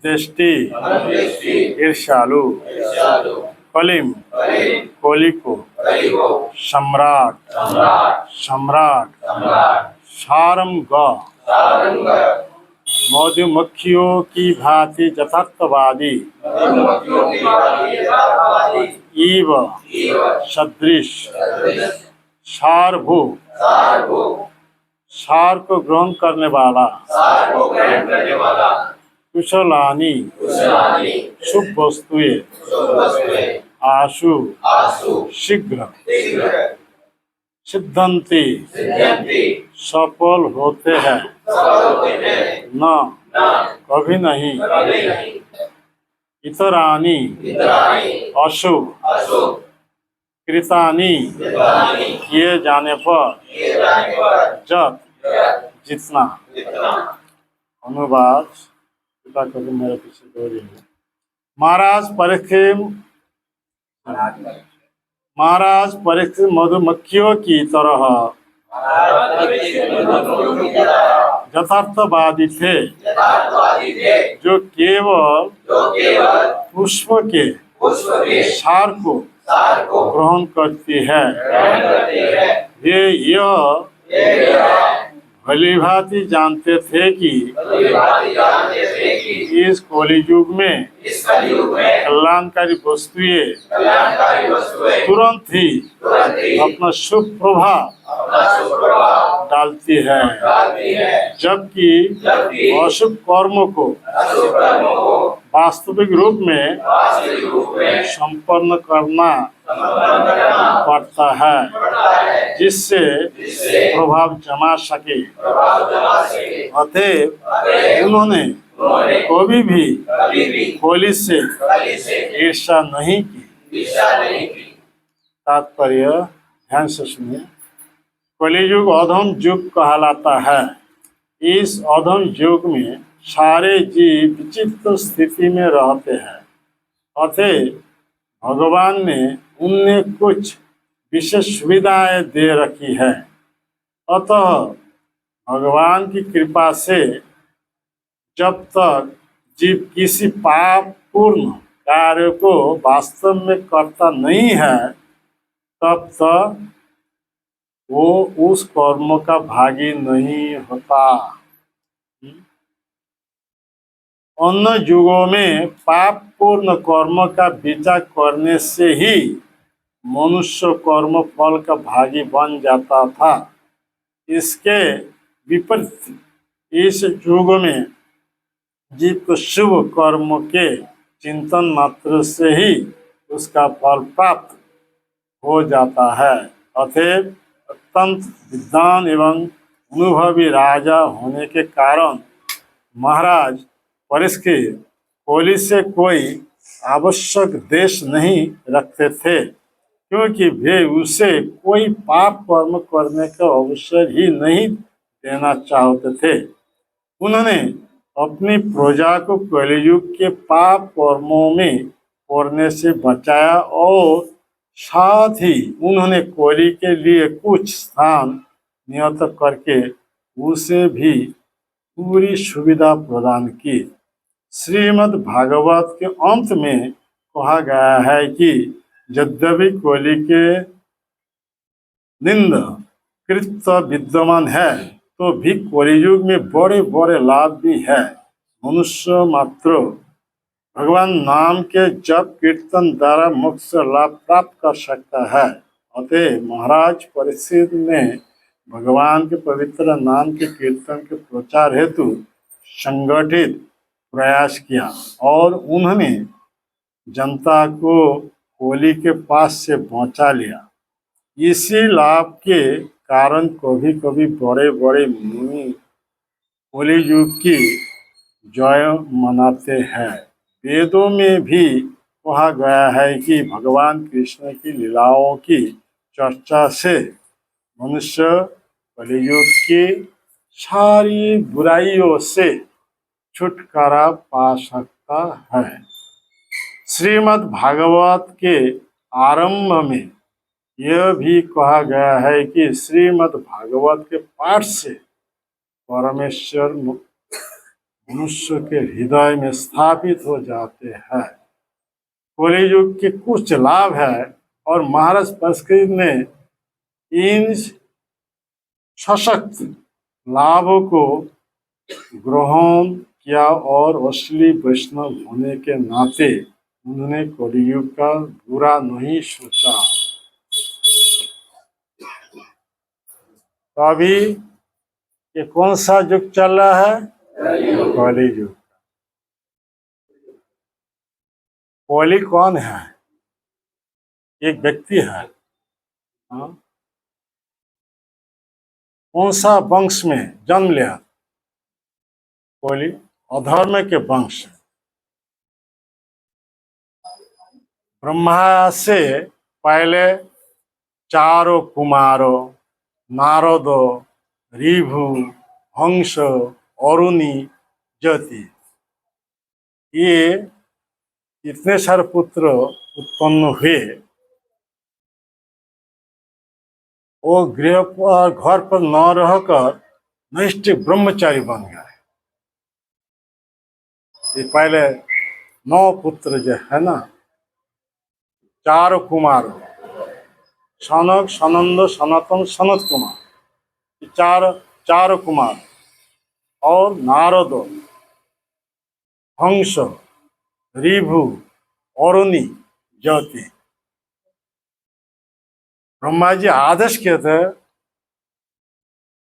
अंत्येष्टि ईर्ष्यालु कलिम कोलिको सम्राट सम्राट सारम ग मधुमक्खियों की भांति यथार्थवादी इव सदृश सारभू सार को ग्रहण करने वाला कुशलानी शुभ वस्तुएं आशु शीघ्र सिद्धंती सफल होते हैं न कभी नहीं इतरानी अशुभ कृतानी किए जाने पर जत जितना। अनुवाद मेरे पीछे दो रही है। महाराज परीक्षित मधुमक्खियों की तरह यथार्थवादी थे जो केवल पुष्प के सार को ग्रहण करती है। वे यह भलीभांति जानते थे कि इस कलियुग में कल्याणकारी वस्तुएं तुरंत ही अपना शुभ प्रभाव डालती है, जबकि अशुभ कर्मों को वास्तविक रूप में संपन्न करना पड़ता है जिससे प्रभाव जमा सके। अतएव उन्होंने कभी भी कोली से ईर्ष्या नहीं की। तात्पर्य ध्यान से सुनिए। कलियुग अधम युग कहलाता है। इस अधम युग में सारे जीव विचित्र स्थिति में रहते हैं। अतः भगवान ने उन्हें कुछ विशेष सुविधाएं दे रखी है। अतः भगवान की कृपा से जब तक जीव किसी पापपूर्ण कार्य को वास्तव में करता नहीं है, तब तक वो उस कर्म का भागी नहीं होता। अन्य युगों में पापपूर्ण कर्म का विचार करने से ही मनुष्य कर्म फल का भागी बन जाता था। इसके विपरीत इस युग में जीव को शुभ कर्म के चिंतन मात्र से ही उसका फल प्राप्त हो जाता है। अतएव अत्यंत विद्वान एवं अनुभवी राजा होने के कारण महाराज परीक्षित कोली से कोई आवश्यक द्वेष नहीं रखते थे, क्योंकि वे उसे कोई पाप कर्म करने का अवसर ही नहीं देना चाहते थे। उन्होंने अपनी प्रजा को कलियुग के पाप कर्मों में पड़ने से बचाया और साथ ही उन्होंने कोली के लिए कुछ स्थान नियत करके उसे भी पूरी सुविधा प्रदान की। श्रीमद् भागवत के अंत में कहा गया है कि यद्यपि कोली के निंद कृत्य विद्यमान है, तो भी कलियुग में बड़े बड़े लाभ भी है। मनुष्य मात्र भगवान नाम के जप कीर्तन द्वारा मोक्ष लाभ प्राप्त कर सकता है। अतः महाराज परीक्षित ने भगवान के पवित्र नाम के कीर्तन के प्रचार हेतु संगठित प्रयास किया और उन्होंने जनता को कोली के पास से पहुंचा लिया। इसी लाभ के कारण कभी कभी बड़े बड़े मुनि कोली युग की जय मनाते हैं। वेदों में भी कहा गया है कि भगवान कृष्ण की लीलाओं की चर्चा से मनुष्य कलियुग की सारी बुराइयों से छुटकारा पा सकता है। श्रीमद् भागवत के आरंभ में यह भी कहा गया है कि श्रीमद् भागवत के पाठ से परमेश्वर मनुष्य के हृदय में स्थापित हो जाते हैं। कलियुग के कुछ लाभ है और महाराज संस्कृत ने इन सशक्त लाभों को ग्रहण किया और असली वैष्णव होने के नाते उन्होंने कलियुग का बुरा नहीं सोचा। तो अभी ये कौन सा युग चल रहा है? कलियुग। कली कौन है? एक व्यक्ति है। हाँ? कौन सा वंश में जन्म लिया? कली अधर्म के वंश। ब्रह्मा से पहले चारों कुमारों नारद, ऋभु, हंस, अरुणि, जति, ये इतने सारे पुत्र उत्पन्न हुए। वो गृह पर घर पर न रहकर नैष्ठिक ब्रह्मचारी बन गए। ये पहले 9 पुत्र जो है ना, चार कुमार, सनक, सनंद, सनातन, सनत कुमार, ये चार कुमार और नारद, हंस, ऋभु, अरुणि, ज्योति। ब्रह्मा जी आदेश किए थे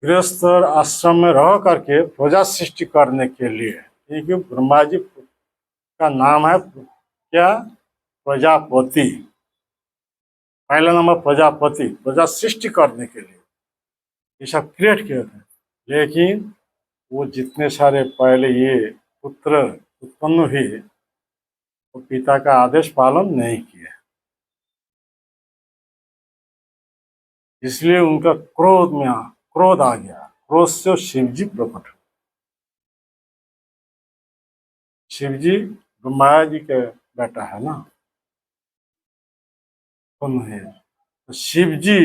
गृहस्थ आश्रम में रह करके प्रजा सृष्टि करने के लिए, क्योंकि ब्रह्मा जी का नाम है क्या? प्रजापति। पहला नंबर प्रजापति, प्रजा सृष्टि करने के लिए ये सब क्रिएट किए थे। लेकिन वो जितने सारे पहले ये पुत्र उत्पन्न हुए, वो पिता का आदेश पालन नहीं किया, इसलिए उनका क्रोध आ गया। क्रोध से शिव जी प्रकट हुए। शिव जी ब्रह्मा जी के बेटा है ना, कौन है? तो शिव जी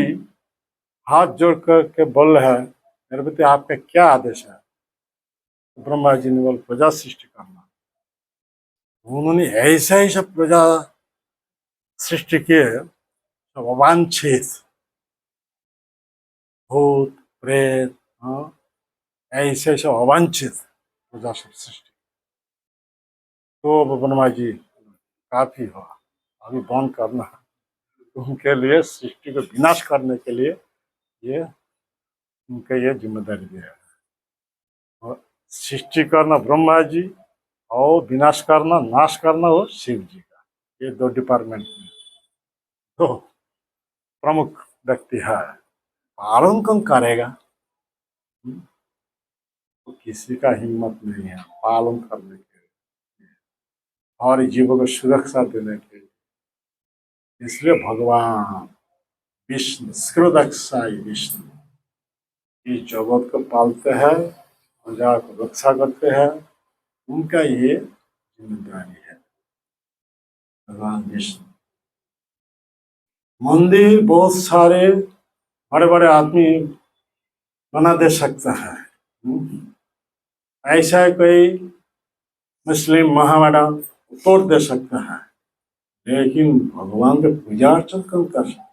हाथ जोड़ करके बोल रहे हैं, मेरे बेटे आपका क्या आदेश है? तो ब्रह्मा जी ने बोल प्रजा सृष्टि करना। उन्होंने ऐसा ही सब प्रजा सृष्टि किए, सब अवांछित भूत प्रेत, हाँ, ऐसे सब अवांछित प्रजा सब सृष्टि। तो ब्रह्मा जी काफी हुआ, अभी बंद करना है। उनके लिए सृष्टि को विनाश करने के लिए ये उनका ये जिम्मेदारी दिया है। और सृष्टि करना ब्रह्मा जी और विनाश करना, नाश करना वो शिव जी का। ये 2 डिपार्टमेंट में तो प्रमुख व्यक्ति है। पालन कौन करेगा? तो किसी का हिम्मत नहीं है पालन करने के लिए और जीवों को सुरक्षा देने के लिए। इसलिए भगवान विष्णु, क्षीरोदक्षाई विष्णु, इस जगत को पालते हैं, प्रजा को रक्षा करते हैं, उनका ये जिम्मेदारी है। भगवान विष्णु मंदिर बहुत सारे बड़े बड़े आदमी बना दे सकता है। ऐसा कोई मुस्लिम महावाड़ा तोड़ दे सकता है, लेकिन भगवान के पूजा अर्चन कौन कर सकता?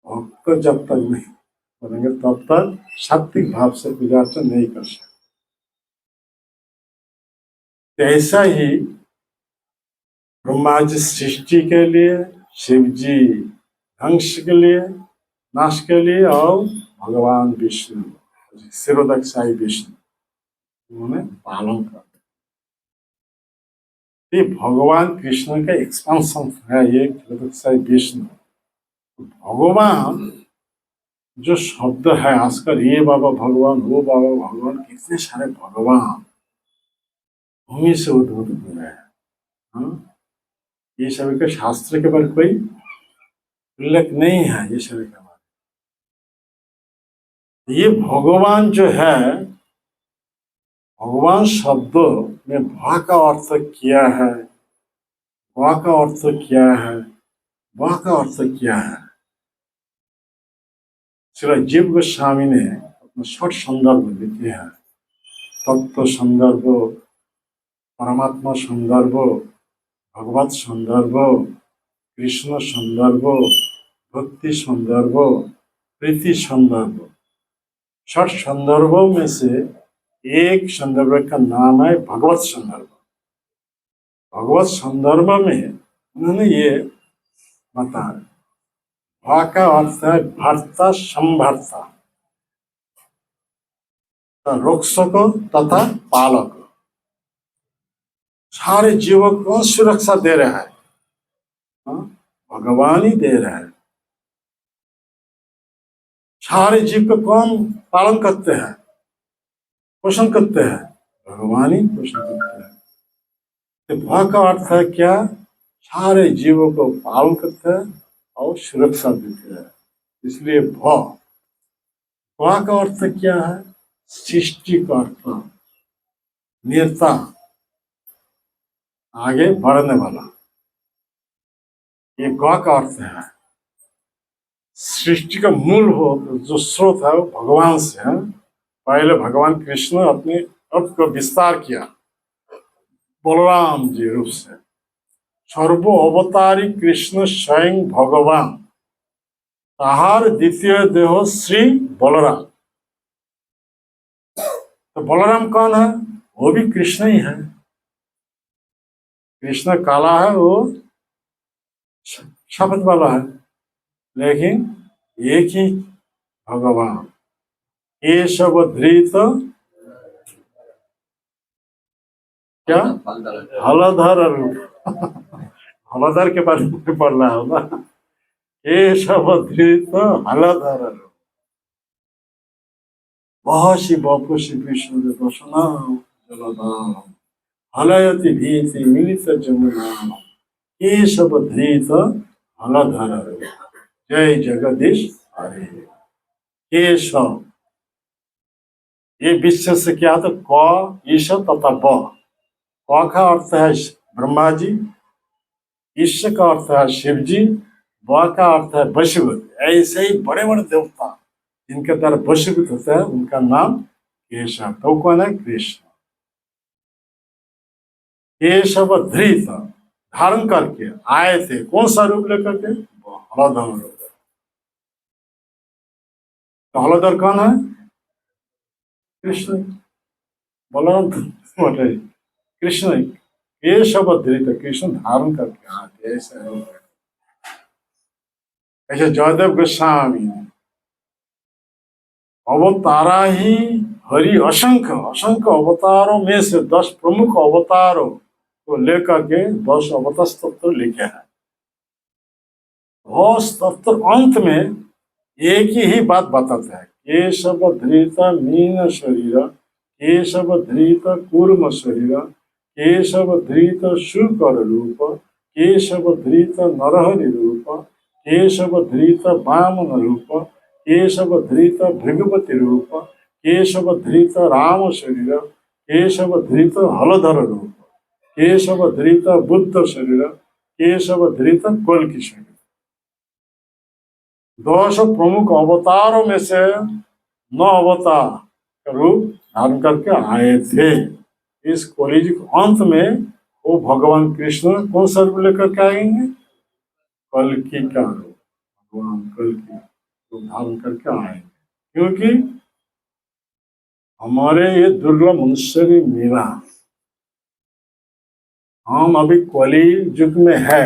भक्त जब तक नहीं करेंगे तब तक सात्विक भाव से पूजा अर्चन नहीं कर सकते। ऐसा ही ब्रह्मा जी सृष्टि के लिए, शिव जी ध्वंस के लिए, नाश के लिए, और भगवान विष्णु क्षीरोदक्षाई विष्णु उन्होंने पालन कर। ये भगवान कृष्ण का एक्सपेंशन है ये क्षीरोदक्षाई विष्णु। भगवान जो शब्द है आजकल, ये बाबा भगवान, वो बाबा भगवान, कितने सारे भगवान भूमि से उद्भूत हो रहे हैं। हाँ? ये सभी के शास्त्र के बारे कोई उल्लेख नहीं है। ये सभी के बारे ये भगवान जो है, भगवान शब्द में भा का अर्थ किया है, वा का अर्थ क्या है, वाह का अर्थ क्या है। श्री जीव गोस्वामी ने अपना शॉर्ट संदर्भ लिखे हैं। তত্ত্ব সন্দর্ভ, পরমাত্মা সন্দর্ভ, भगवत संदर्भ, कृष्ण संदर्भ, भक्ति संदर्भ, प्रीति संदर्भ। 6 संदर्भों में से एक संदर्भ का नाम है भगवत संदर्भ। भगवत संदर्भ में उन्होंने ये बताया, भा का अर्थ है भर्ता संभर्ता, रक्षक तथा पालक। सारे जीवों को सुरक्षा दे रहा है, भगवान ही दे रहा है। सारे जीव को कौन पालन करते हैं, पोषण करते हैं? भगवान ही पोषण करते हैं। तो भा का अर्थ है क्या? सारे जीवों को पालन करते हैं और सुरक्षा देते हैं, इसलिए भा। भा का अर्थ क्या है? सृष्टिकर्ता, नेता, आगे बढ़ने वाला। ये ग का अर्थ है सृष्टि का मूल हो, जो स्रोत है वो भगवान से है। पहले भगवान कृष्ण अपने अर्थ को विस्तार किया बलराम जी रूप से। सर्व अवतारी कृष्ण स्वयं भगवान, ताहार द्वितीय देह श्री बलराम। तो बलराम कौन है? वो भी कृष्ण ही है। कृष्ण काला है, वो शपथ वाला है, लेकिन एक ही भगवान। केशव धृत क्या? हलधर रूप। हलधर के बारे में पढ़ना होगा। केशव धृत हलधर रूप, बहसी बपुषि विष्णु दर्शना जलधाम, हलयति भीति मिलित जमुना, केशव धृत हलधर रूप। जय जगदीश हरे। केशव, ये विश्व से क्या? तो क, ईश तथा ब। क का अर्थ है ब्रह्मा जी, ईश का अर्थ है शिव जी, ब का अर्थ है वशीभूत। ऐसे ही बड़े बड़े देवता जिनके द्वारा वशीभूत होते हैं, उनका नाम केशव। तो कौन है? कृष्ण। केशव धृत, धारण करके आए थे। कौन सा रूप लेकर के? हलधर रूप। तो हलधर कौन है? कृष्ण। बलराम कृष्ण। केशव धृत, कृष्ण धारण करके आते। ऐसा रूप है। ऐसे जयदेव गोस्वामी अवतारा ही हरि असंख्य असंख्य अवतारों में से 10 प्रमुख अवतारों को लेकर के 10 अवतार तत्व लिखे हैं। 10 तत्व अंत में एक ही बात बताते हैं, केशव धृत मीन शरीर, केशव धृत कूर्म शरीर, केशव धृत शुकर रूप, केशव धृत नरहरि रूप, केशव धृत वामन रूप, केशव धृत भृगुपति रूप, केशव धृत राम शरीर, केशव धृत हलधर रूप, केशव धृत बुद्ध शरीर, केशव धृत कल्कि शरीर। 10 प्रमुख अवतारों में से 9 अवतार का रूप धारण करके आए थे। इस कलियुग अंत में वो भगवान कृष्ण कौन सा रूप लेकर के आएंगे? कल्कि का रूप। भगवान कल्कि रूप धारण करके आएंगे, क्योंकि हमारे ये दुर्लभ मनुष्य की मीरा, हम अभी कलि युग में है।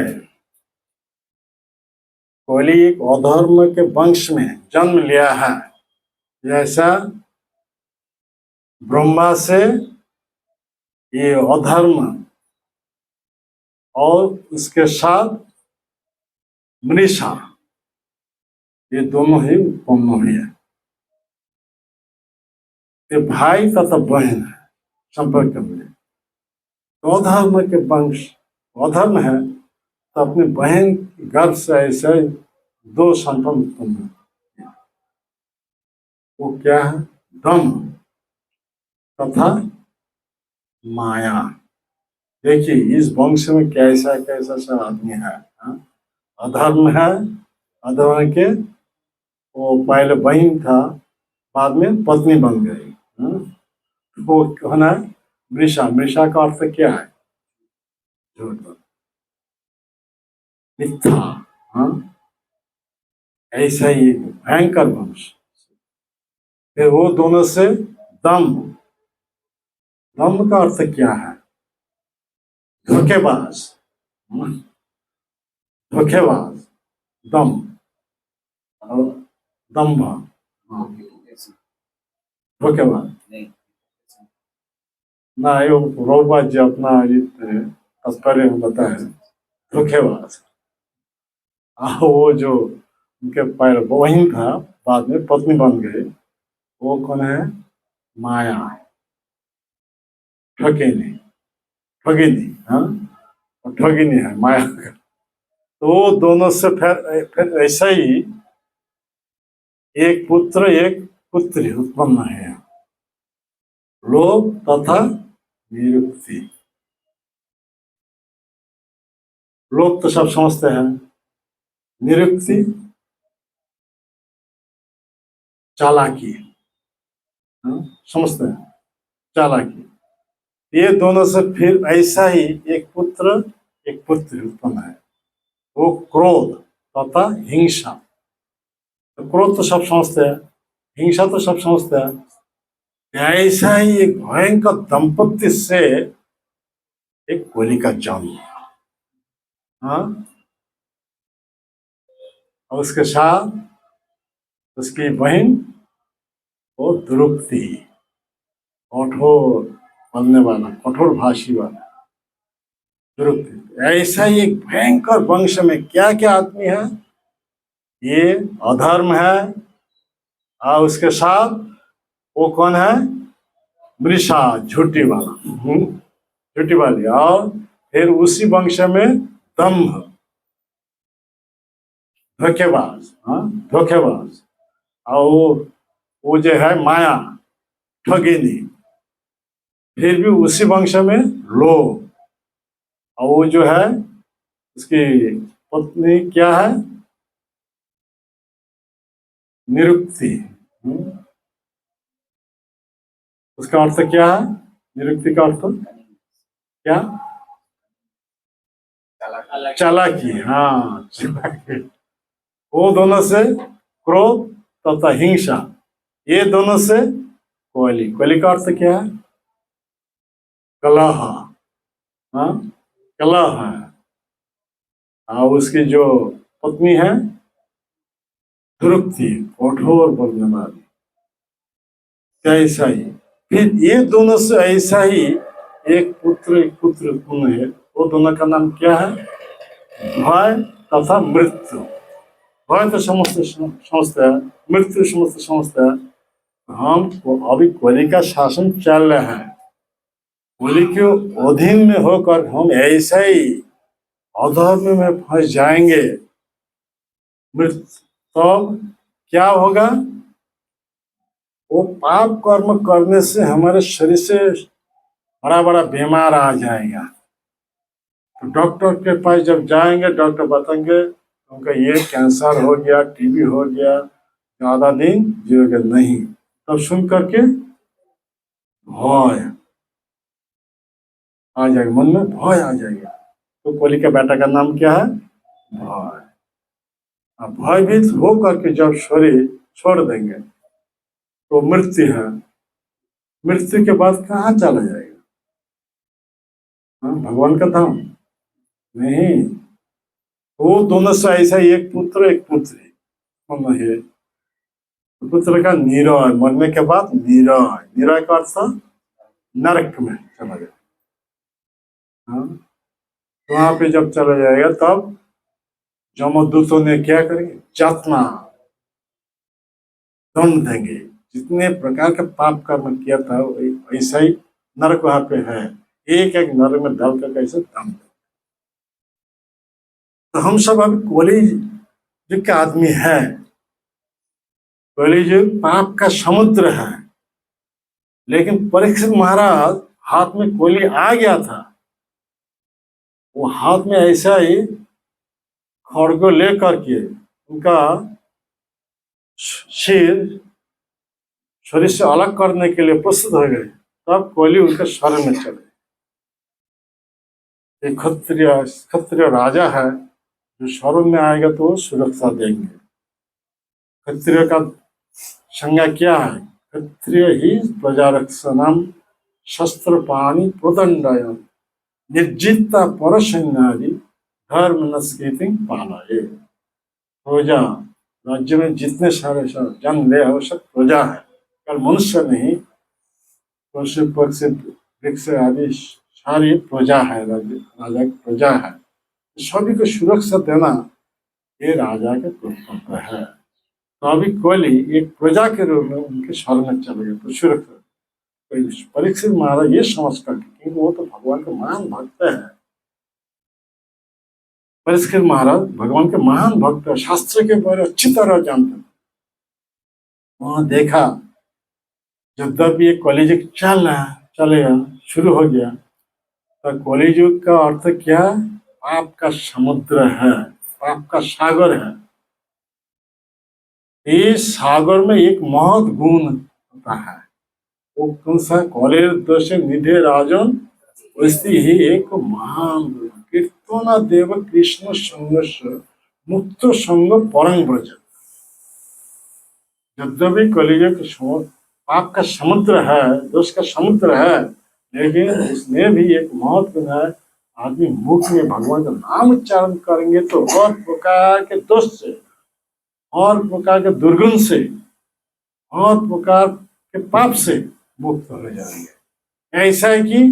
कलि एक अधर्म के वंश में जन्म लिया है। जैसा ब्रह्मा से ये अधर्म और उसके साथ मनीषा, ये दोनों ही उत्पन्न हुए हैं। ये भाई तथा बहन है संपर्क में। तो अधर्म के वंश, अधर्म है तो अपनी बहन गर्भ से ऐसे 2 संतान उत्पन्न हुए। वो क्या है? दम तथा माया। देखिए इस वंश में कैसा कैसा सब आदमी है। अधर्म है, अधर्म के वो पहले बहन था, बाद में पत्नी बन गई। वो होना है मृषा। मृषा का अर्थ क्या है? झूठ, मिथ्या। हाँ, ऐसा ही एक भयंकर वंश। फिर वो दोनों से दम्भ। दम्भ का अर्थ क्या है? धोखेबाज। हाँ, धोखेबाज, दम्भ और दम्भ। हाँ, धोखेबाज ना, ये रोबा जी अपना तात्पर्य बताए धोखेबाज। वो जो उनके पैर बहन था, बाद में पत्नी बन गए, वो कौन है? माया, ठगिनी। ठगिनी, हाँ, और ठगिनी है माया का। तो वो दोनों से फिर ऐसा ही एक पुत्र एक पुत्री उत्पन्न है। लोभ तथा निरुक्ति। लोभ तो सब समझते हैं, निरुक्ति चालाकी। हाँ, समझते हैं, चालाकी। ये दोनों से फिर ऐसा ही एक पुत्र एक पुत्री उत्पन्न है। वो क्रोध तथा हिंसा। तो क्रोध तो सब समझते हैं, हिंसा तो सब समझते हैं। ऐसा ही एक भयंकर दंपत्ति से एक होली का जन्म। हाँ, और उसके साथ उसकी बहन वो द्रुपति, कठोर बोलने वाला, कठोर भाषी वाला द्रुपति। ऐसा ही एक भयंकर वंश में क्या क्या आदमी है? ये अधर्म है, और उसके साथ वो कौन है? मृषा, झूठी वाला। झूठी वाली। और फिर उसी वंश में दम्भ, धोखेबाज। हाँ, धोखेबाज। और वो जो है माया, ठगिनी। फिर भी उसी वंश में लोभ। और वो जो है उसकी पत्नी क्या है? निरुक्ति। उसका अर्थ क्या है? निरुक्ति का अर्थ क्या? चालाकी। हाँ, चालाकी। वो दोनों से क्रोध तथा हिंसा। ये दोनों से कोयली। कोयली का अर्थ क्या है? कलह। हाँ, कलह है। और उसकी जो पत्नी है द्रुपति, कठोर बोलने वाली। ऐसा ही फिर ये दोनों से ऐसा ही एक पुत्र उत्पन्न है। वो दोनों का नाम क्या है? भय तथा मृत्यु। भय तो समझते हैं, मृत्यु समझते हैं। हम अभी कली का शासन चल रहा है, कली के अधीन में होकर हम ऐसा ही अधर्म में फंस जाएंगे। मृत्यु तब क्या होगा? वो पाप कर्म करने से हमारे शरीर से बड़ा बड़ा बीमार आ जाएगा। तो डॉक्टर के पास जब जाएंगे, डॉक्टर बताएंगे उनका ये कैंसर हो गया, टीबी हो गया, ज्यादा दिन जियोगे नहीं। तब सुन करके भय आ जाएगा, मन में भय आ जाएगा। तो कोहली के बेटा का नाम क्या है? भय। अब भयभीत हो करके जब शरीर छोड़ देंगे तो मृत्यु है। मृत्यु के बाद कहाँ चला जाएगा? हाँ, भगवान का धाम नहीं। वो दोनों से ऐसा ही एक पुत्र एक पुत्री होना है। पुत्र का निरय, मरने के बाद निरय। निरय का अर्थ नरक में चला जाए। हाँ, तो वहां पे जब चला जाएगा तब जमदूतों ने क्या करेंगे? जातना दंड देंगे। जितने प्रकार का पाप कर्म किया था ऐसा ही नरक वहां पे है। एक एक नरक में डाल कर कैसे दंड। तो हम सब अभी कलयुग के आदमी है। कलयुग पाप का समुद्र है। लेकिन परीक्षित महाराज हाथ में कोली आ गया था। वो हाथ में ऐसा ही खड़ग लेकर के उनका सिर शरीर से अलग करने के लिए प्रस्तुत हो गए। तब कोहली उनके स्वर्ग में चले। एक क्षत्रिय क्षत्रिय राजा है, जो स्वर्ग में आएगा तो वो सुरक्षा देंगे। क्षत्रिय का संज्ञा क्या है? क्षत्रिय ही प्रजारक्षणम शस्त्र पाणी प्रदंडय निर्जिता परसन्यादि धर्म नस्कृति पालय। प्रजा, राज्य में जितने सारे जन ले वो सब प्रजा है। कल मनुष्य नहीं, पशु पक्षी वृक्ष आदि सारी प्रजा है। राजा की प्रजा है। सभी को सुरक्षा देना ये राजा का कर्तव्य है। तो अभी कोहली एक प्रजा के रूप में उनके स्वर्ग में चले गए तो सुरक्षा। परीक्षित महाराज ये समझ कर, क्योंकि वो तो भगवान के महान भक्त है। परीक्षित महाराज भगवान के महान भक्त है, शास्त्र के बारे अच्छी तरह जानते हैं। वहां देखा जब ये कलियुग चलेगा शुरू हो गया, तो कलियुग का अर्थ क्या? पाप का समुद्र है, पाप का सागर है। इस सागर में एक महत् गुण होता है, वो कौन सा? कलेर दोष निधे राजन वैसी ही एक महान गुण कीर्तना देव कृष्ण संग मुक्त संग परम ब्रज। जब भी कलियुग पाप का समुद्र है, दोष का समुद्र है, लेकिन उसमें भी एक महत्व है। आदमी मुख में भगवान का नाम उच्चारण करेंगे तो और प्रकार के दोष से, और प्रकार के दुर्गुण से, और प्रकार के पाप से मुक्त हो जाएंगे। ऐसा है कि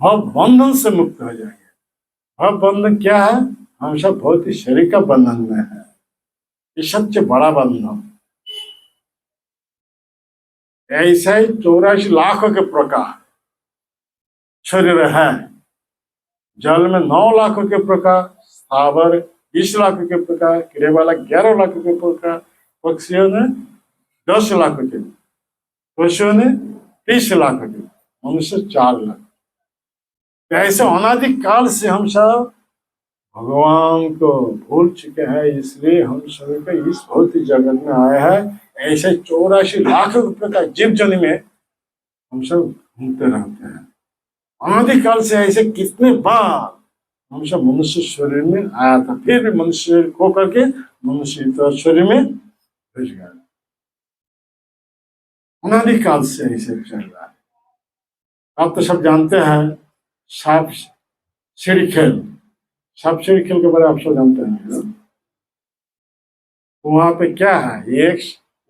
भव बंधन से मुक्त हो जाएंगे। भव बंधन क्या है? हम सब भौतिक शरीर का बंधन में है। ये सबसे बड़ा बंधन। ऐसा ही 84 लाख के प्रकार शरीर है। जल में 9 लाख के प्रकार, स्थावर 20 लाख के प्रकार, कीड़े वाला 11 लाख के प्रकार, पक्षियों ने 10 लाख के, पशुओं ने 30 लाख के, मनुष्य 4 लाख। ऐसे अनादिकाल से हम सब भगवान को भूल चुके हैं, इसलिए हम सभी को इस भौतिक जगत में आए हैं। ऐसे 84 लाख प्रकार जीव जन में हम सब घूमते रहते हैं। अनादिकाल से ऐसे कितने बार हम सब मनुष्य शरीर में आया था, फिर भी मनुष्य शरीर खो करके मनुष्य शरीर में भेज गया। अनादिकाल से ऐसे चल रहा है। आप तो सब जानते हैं सांप सीढ़ी खेल, सांप सीढ़ी खेल के बारे में आप सब जानते हैं। वहां पे क्या है? एक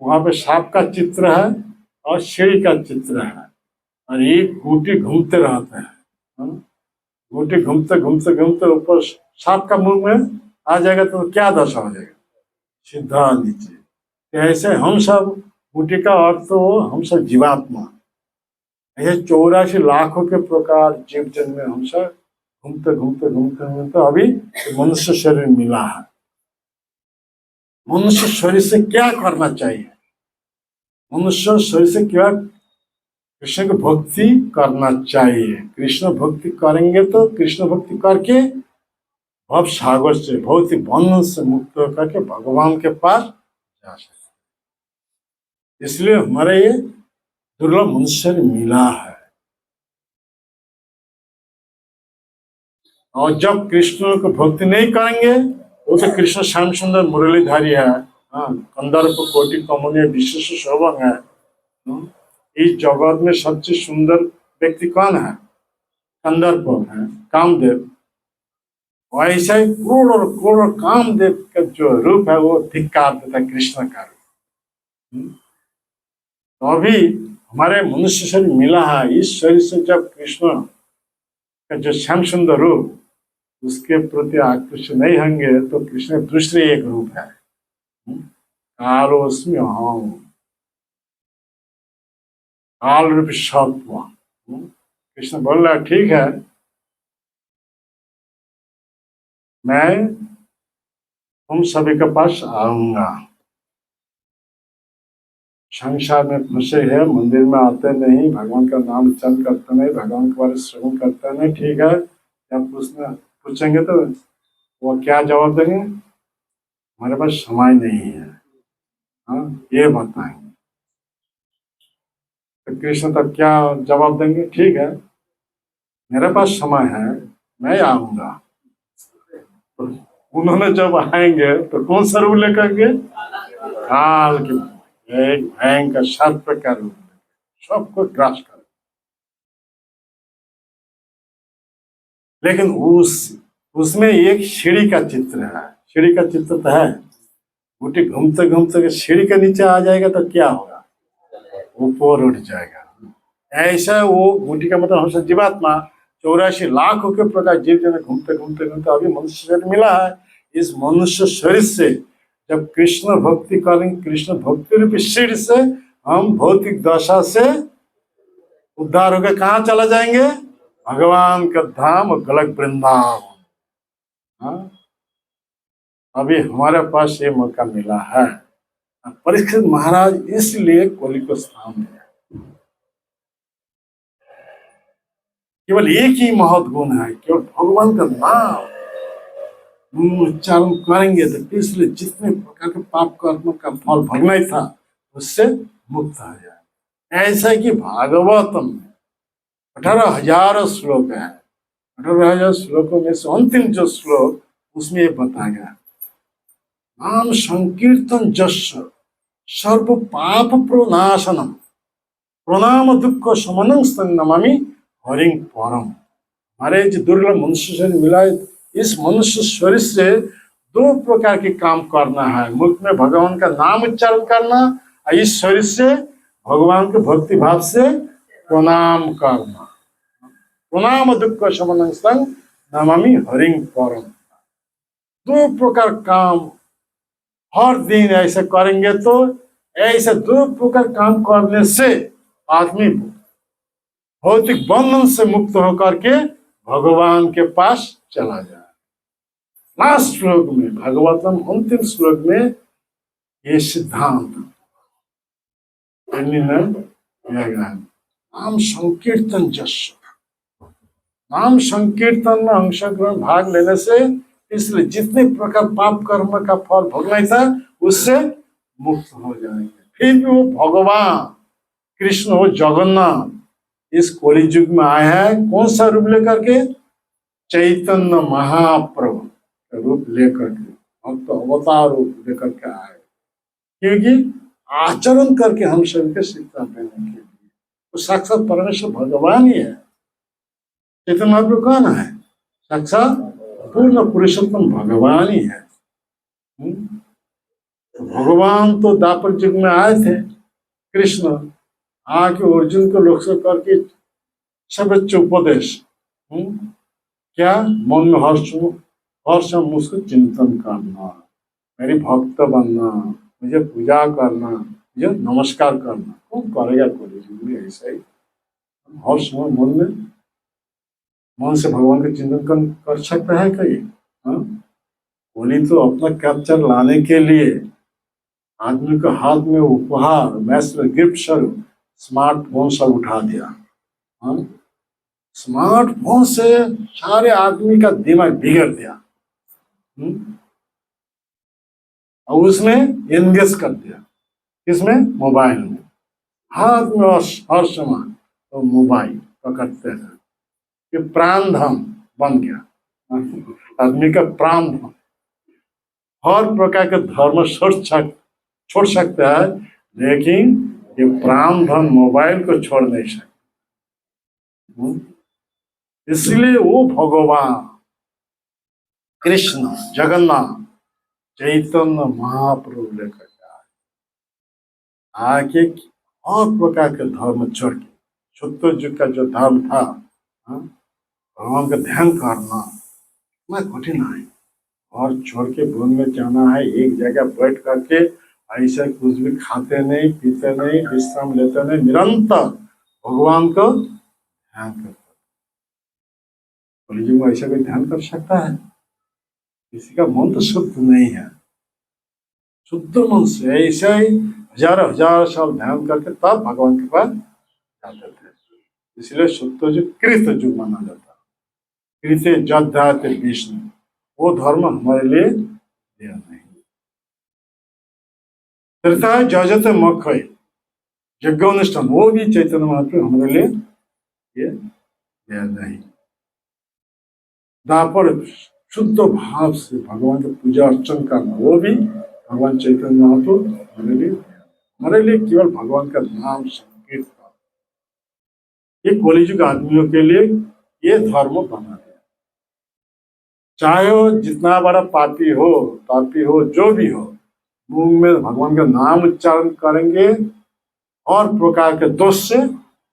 वहां पे सांप का चित्र है और सीढ़ी का चित्र है, और एक गोटी घूमते रहते हैं। गोटी घूमते घूमते घूमते ऊपर सांप का मुंह में आ जाएगा तो क्या दशा हो जाएगा? सीधा नीचे। तो ऐसे हम सब, गोटी का अर्थ तो हम सब जीवात्मा। ऐसे 84 लाखों के प्रकार जीव जन में हम सब घूमते घूमते घूमते घूमते अभी मनुष्य शरीर मिला है। मनुष्य शरीर से क्या करना चाहिए? मनुष्य शरीर से क्या? कृष्ण की भक्ति करना चाहिए। कृष्ण भक्ति करेंगे तो कृष्ण भक्ति करके भव सागर से, भौतिक बंधन से मुक्त होकर के भगवान के पास जा सकते। इसलिए हमारे ये दुर्लभ मनुष्य मिला है। और जब कृष्ण को भक्ति नहीं करेंगे, वो तो कृष्ण श्याम सुंदर मुरलीधारी है, हाँ, कंदर्प कोटि कमनीय विशेष शोभन है। इस जगत में सबसे सुंदर व्यक्ति कौन है? कंदर्प है, कामदेव। ऐसा ही करोड़ और करोड़ कामदेव का जो रूप है वो धिक्कार देता है कृष्ण का रूप। तो अभी हमारे मनुष्य शरीर मिला है, इस शरीर से जब कृष्ण का जो श्याम सुंदर रूप उसके प्रति आकृष्ट नहीं होंगे तो कृष्ण दूसरे एक रूप है, कालोस्मि अहम्, काल रूप सत्व। कृष्ण बोल रहा ठीक है, मैं तुम सभी के पास आऊंगा। संसार में फंसे हैं, मंदिर में आते नहीं, भगवान का नाम उच्चारण करते नहीं, भगवान के बारे में श्रवण करते नहीं, ठीक है। जब पूछेंगे तो वो क्या जवाब देंगे? हमारे पास समय नहीं है, हाँ, ये बताएंगे। तो कृष्ण तब क्या जवाब देंगे? ठीक है, मेरे पास समय है, मैं आऊंगा। तो उन्होंने जब आएंगे तो कौन सा रूप लेकर के? काल की, एक भयंकर सर्प का रूप, सबको ग्रास कर। लेकिन उसमें एक सीढ़ी का चित्र है। सीढ़ी का चित्र तो है, बूटी घूमते घूमते सीढ़ी के नीचे आ जाएगा तो क्या होगा? ऊपर उठ जाएगा। ऐसा वो बूटी का मतलब हमसे जीवात्मा 84 लाख के प्रकार जीव जन घूमते घूमते घूमते अभी मनुष्य शरीर मिला है। इस मनुष्य शरीर से जब कृष्ण भक्ति करेंगे, कृष्ण भक्ति रूपी सीढ़ी से हम भौतिक दशा से उद्धार होकर कहाँ चला जाएंगे? भगवान का धाम और गलक वृंदावन। हाँ? अभी हमारे पास ये मौका मिला है। परीक्षित महाराज इसलिए कोली को स्थान दिया। केवल एक ही महत् गुण है, केवल भगवान का नाम उच्चारण करेंगे तो इसलिए जितने प्रकार के पाप कर्म का फल भोगना ही था उससे मुक्त हो जाए। ऐसा कि भागवतम में 18,000 श्लोक है। 18,000 श्लोकों में से अंतिम जो श्लोक उसमें ये बताया गया, नाम संकीर्तन जस्य सर्व पाप प्रनाशनम प्रणाम दुख शमनं नमामि हरिं परम। हमारे जो दुर्लभ मनुष्य शरीर मिला है, इस मनुष्य शरीर से 2 प्रकार के काम करना है। मुख में भगवान का नाम उच्चारण करना और इस शरीर से भगवान के भक्ति भाव से प्रणाम करना। प्रणाम दुख शमनं नमामि हरिं परम। 2 प्रकार काम हर दिन ऐसे करेंगे तो ऐसे 2 प्रकार काम करने से आदमी भौतिक बंधन से मुक्त होकर के भगवान के पास चला जाए। लास्ट श्लोक में भागवतम अंतिम श्लोक में ये सिद्धांत नाम संकीर्तन जस्य, नाम संकीर्तन में अंशग्रहण भाग लेने से इसलिए जितने प्रकार पाप कर्म का फल भोगना था उससे मुक्त हो जाएंगे। फिर भी वो भगवान कृष्ण हो जगन्नाथ इस कलि युग में आए हैं। कौन सा रूप लेकर के? चैतन्य महाप्रभु का रूप लेकर के, भक्त अवतार रूप लेकर के आए, क्योंकि आचरण करके हम सबके शिक्षा देने के लिए। तो साक्षात परमेश्वर भगवान ही है। चैतन्य महाप्रभु कौन है? साक्षात पूर्ण पुरुषोत्तम भगवान ही है। तो भगवान तो द्वापर युग में आए थे, कृष्ण आके अर्जुन को लोक करके सर्वोच्च उपदेश, क्या? मन में हर्ष मुझको चिंतन करना, मेरी भक्त बनना, मुझे पूजा करना, मुझे नमस्कार करना। कौन करेगा कॉलेज में ऐसा ही? हर समय मन से भगवान का चिंतन कर सकता है कहीं? कोहली तो अपना कैप्चर लाने के लिए आदमी के हाथ में उपहार मैसेज गिफ्ट स्वरूप स्मार्टफोन सब उठा दिया। स्मार्टफोन से सारे आदमी का दिमाग बिगड़ दिया और उसमें एंगेज कर दिया। किसमें? मोबाइल में। हाथ में हर समय तो मोबाइल पकड़ते हैं। ये प्राण धन बन गया आदमी का प्राण धन। हर प्रकार के धर्म छोड़ सकता है, लेकिन ये प्राण धन मोबाइल को छोड़ नहीं सकता। इसलिए वो भगवान कृष्ण जगन्नाथ चैतन्य महाप्रभु लेकर आके और प्रकार के धर्म छोड़ के, सत्य युग का जो धर्म था, भगवान का ध्यान करना इतना कठिन है। और छोड़ के वन में जाना है, एक जगह बैठ करके ऐसे कुछ भी खाते नहीं, पीते नहीं, विश्राम लेते नहीं, निरंतर भगवान को ध्यान करते। कलयुग में ऐसा कोई ध्यान कर सकता है? किसी का मन तो शुद्ध नहीं है। शुद्ध मन से ऐसा ही हजार साल ध्यान करके तब भगवान के पास जाते थे। इसलिए शुद्ध जो कृत युग माना जाता है। कृत्य जद्धाते विष्णु, वो धर्म हमारे लिए दिया नहीं। जजते मखय, यज्ञ अनुष्ठान वो भी चैतन्य महाप्रभु हमारे लिए ये दे नहीं। दापर शुद्ध भाव से भगवान की पूजा अर्चन करना वो भी भगवान चैतन्य महाप्रभु हमारे लिए केवल भगवान का नाम संकीर्तन, ये कलिजुग आदमियों के लिए ये धर्म बना दिया। चाहे वो जितना बड़ा पापी हो जो भी हो, मुंह में भगवान का नाम उच्चारण करेंगे और प्रकार के दोष से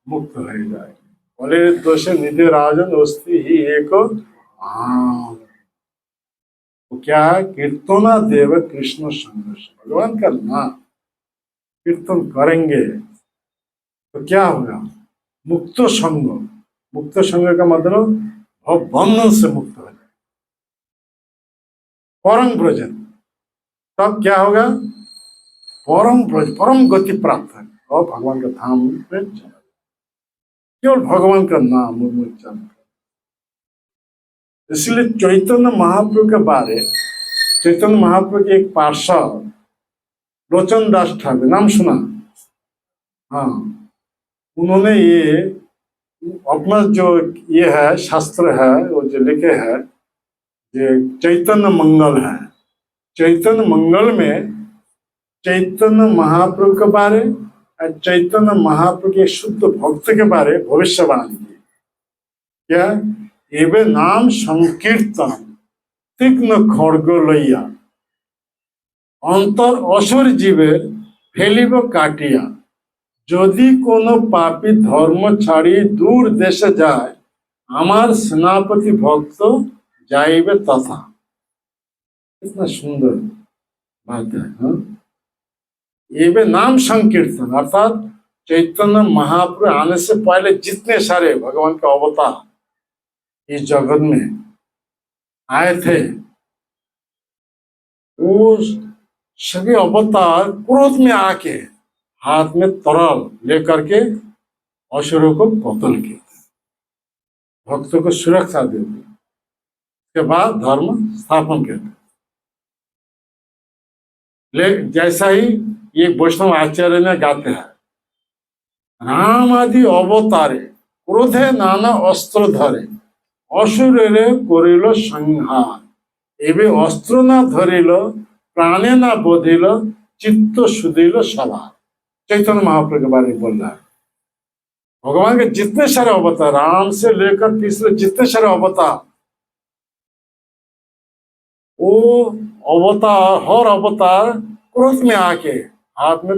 मुक्त हो जाएंगे। बोले दोष निधि राजन दोस्ती ही एक तो क्या है, कीर्तना देव कृष्ण संघर्ष, भगवान का नाम कीर्तन करेंगे तो क्या होगा, मुक्त संग। मुक्त संग का मतलब बंधन से मुक्त हो जाए, परम ब्रजन। तब क्या होगा, परम ब्रज परम गति प्राप्त है और भगवान का धाम में चला, केवल भगवान का नाम उच्चारण। इसलिए चैतन्य महाप्रभु के बारे, चैतन्य महाप्रभु के एक पार्षद लोचन दास ठाकुर, नाम सुना? हाँ, उन्होंने ये अपना जो ये है शास्त्र है वो जो लिखे है, ये चैतन्य मंगल है। चैतन्य मंगल में चैतन्य महाप्रभु के बारे और चैतन्य महाप्रभु के शुद्ध भक्त के बारे भविष्यवाणी की। क्या? एवं नाम संकीर्तन तीक्ष्ण खड्ग लइया अंतर असुर जीवे फेलिब काटिया, यदि कोनो पापी धर्म छाड़ी दूर देश जाए आमार सेनापति भक्त जाइबे तथा। कितना सुंदर बात है। हाँ? एवं नाम संकीर्तन अर्थात चैतन्य महाप्रभु आने से पहले जितने सारे भगवान का अवतार इस जगत में आए थे, वो सभी अवतार क्रोध में आके हाथ में तरल लेकर के असुरों को कत्ल किए, भक्तों को सुरक्षा देते, के बाद धर्म स्थापन करते। जैसा ही ये वैष्णव आचार्य ने गाते हैं, राम आदि अवतारे क्रोधे नाना अस्त्र धरे असुरेरे करिल संहार, एबे अस्त्र ना धरिल प्राणे ना बोधिल चित्त सुधिल सवार। चैतन्य महाप्रभु के बारे में बोल रहा है। भगवान के जितने सारे अवतार, राम से लेकर तीसरे जितने सारे अवतार, वो अवतार हर अवतार क्रोध में आके हाथ में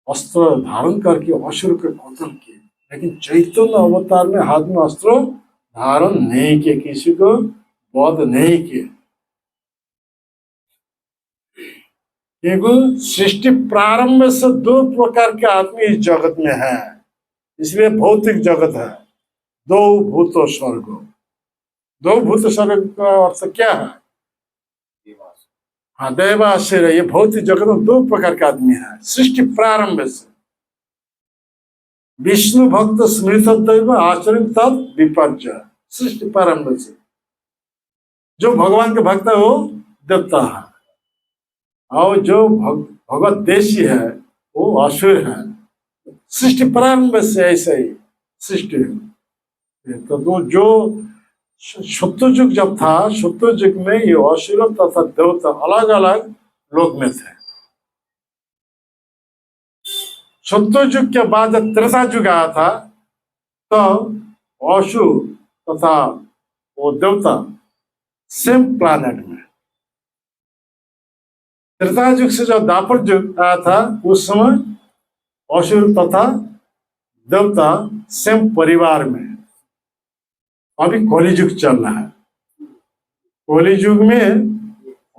अस्त्र धारण करके असुर के कत्ल किए, लेकिन चैतन्य अवतार में हाथ में अस्त्र धारण नहीं किए, किसी को वध नहीं किए। क्योंकि सृष्टि प्रारंभ से दो प्रकार के आदमी इस जगत में है, इसलिए भौतिक जगत है। दो भूत स्वर्ग, दो भूत स्वर्ग का अर्थ क्या है? हाँ, दैवाश्चर्य। ये भौतिक जगत में दो प्रकार के आदमी है सृष्टि प्रारंभ से। विष्णु भक्त स्मृत दैव आचरण तद विपर्य, सृष्टि प्रारंभ से जो भगवान के भक्त है वो देवता है, और जो भगवत देशी है वो असुर है। सृष्टि प्रारंभ से ऐसे ही सृष्टि है। तो जो सत्ययुग जब था, सत्ययुग में ये असुर तथा देवता अलग अलग लोक में थे। सत्ययुग के बाद जब त्रेता युग आया था, तो असुर तथा वो देवता सेम प्लैनेट में। त्रेता युग से जब द्वापर युग आया था, उस समय असुर तथा देवता सेम परिवार में। अभी कलियुग चल रहा है। कलियुग में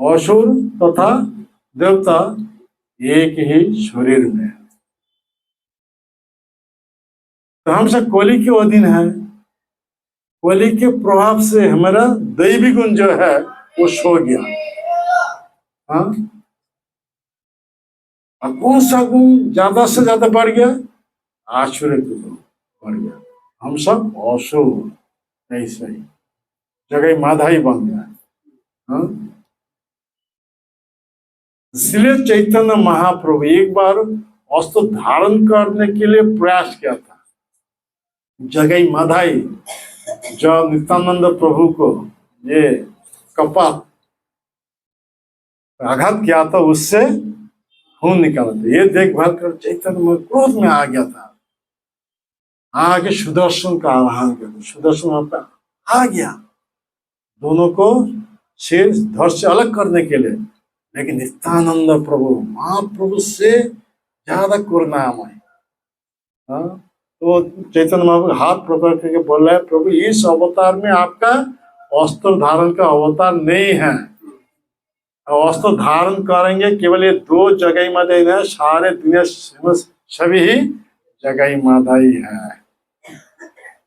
असुर तथा देवता एक ही शरीर में। तो हम सब कली के अधीन है। कली के प्रभाव से हमारा दैवी गुण जो है वो सो गया। हाँ, और कौन सा गुण ज्यादा से ज्यादा बढ़ गया? आसुर गुण बढ़ गया। हम सब असुर ऐसा ही जगह माधा ही बन गया। हाँ? इसलिए चैतन्य महाप्रभु एक बार वस्त्र धारण करने के लिए प्रयास किया था। जगई माधाई जब नित्यानंद प्रभु को ये कपात आघात किया था, उससे खून निकाला था। ये देखभाल कर चैतन्य में क्रोध में आ गया था, आगे सुदर्शन का आह्वान किया। सुदर्शन वहां पे आ गया दोनों को सिर धड़ से अलग करने के लिए, लेकिन नित्यानंद प्रभु महाप्रभु से ज्यादा करुणामय। हाँ, तो चैतन्य महाप्रभु हाथ पकड़ करके बोल रहे हैं, प्रभु इस अवतार में आपका वस्त्र धारण का अवतार नहीं है। वस्त्र धारण करेंगे केवल ये दो जगह माधाई है, सारे दुनिया सभी ही जगह माधाई है।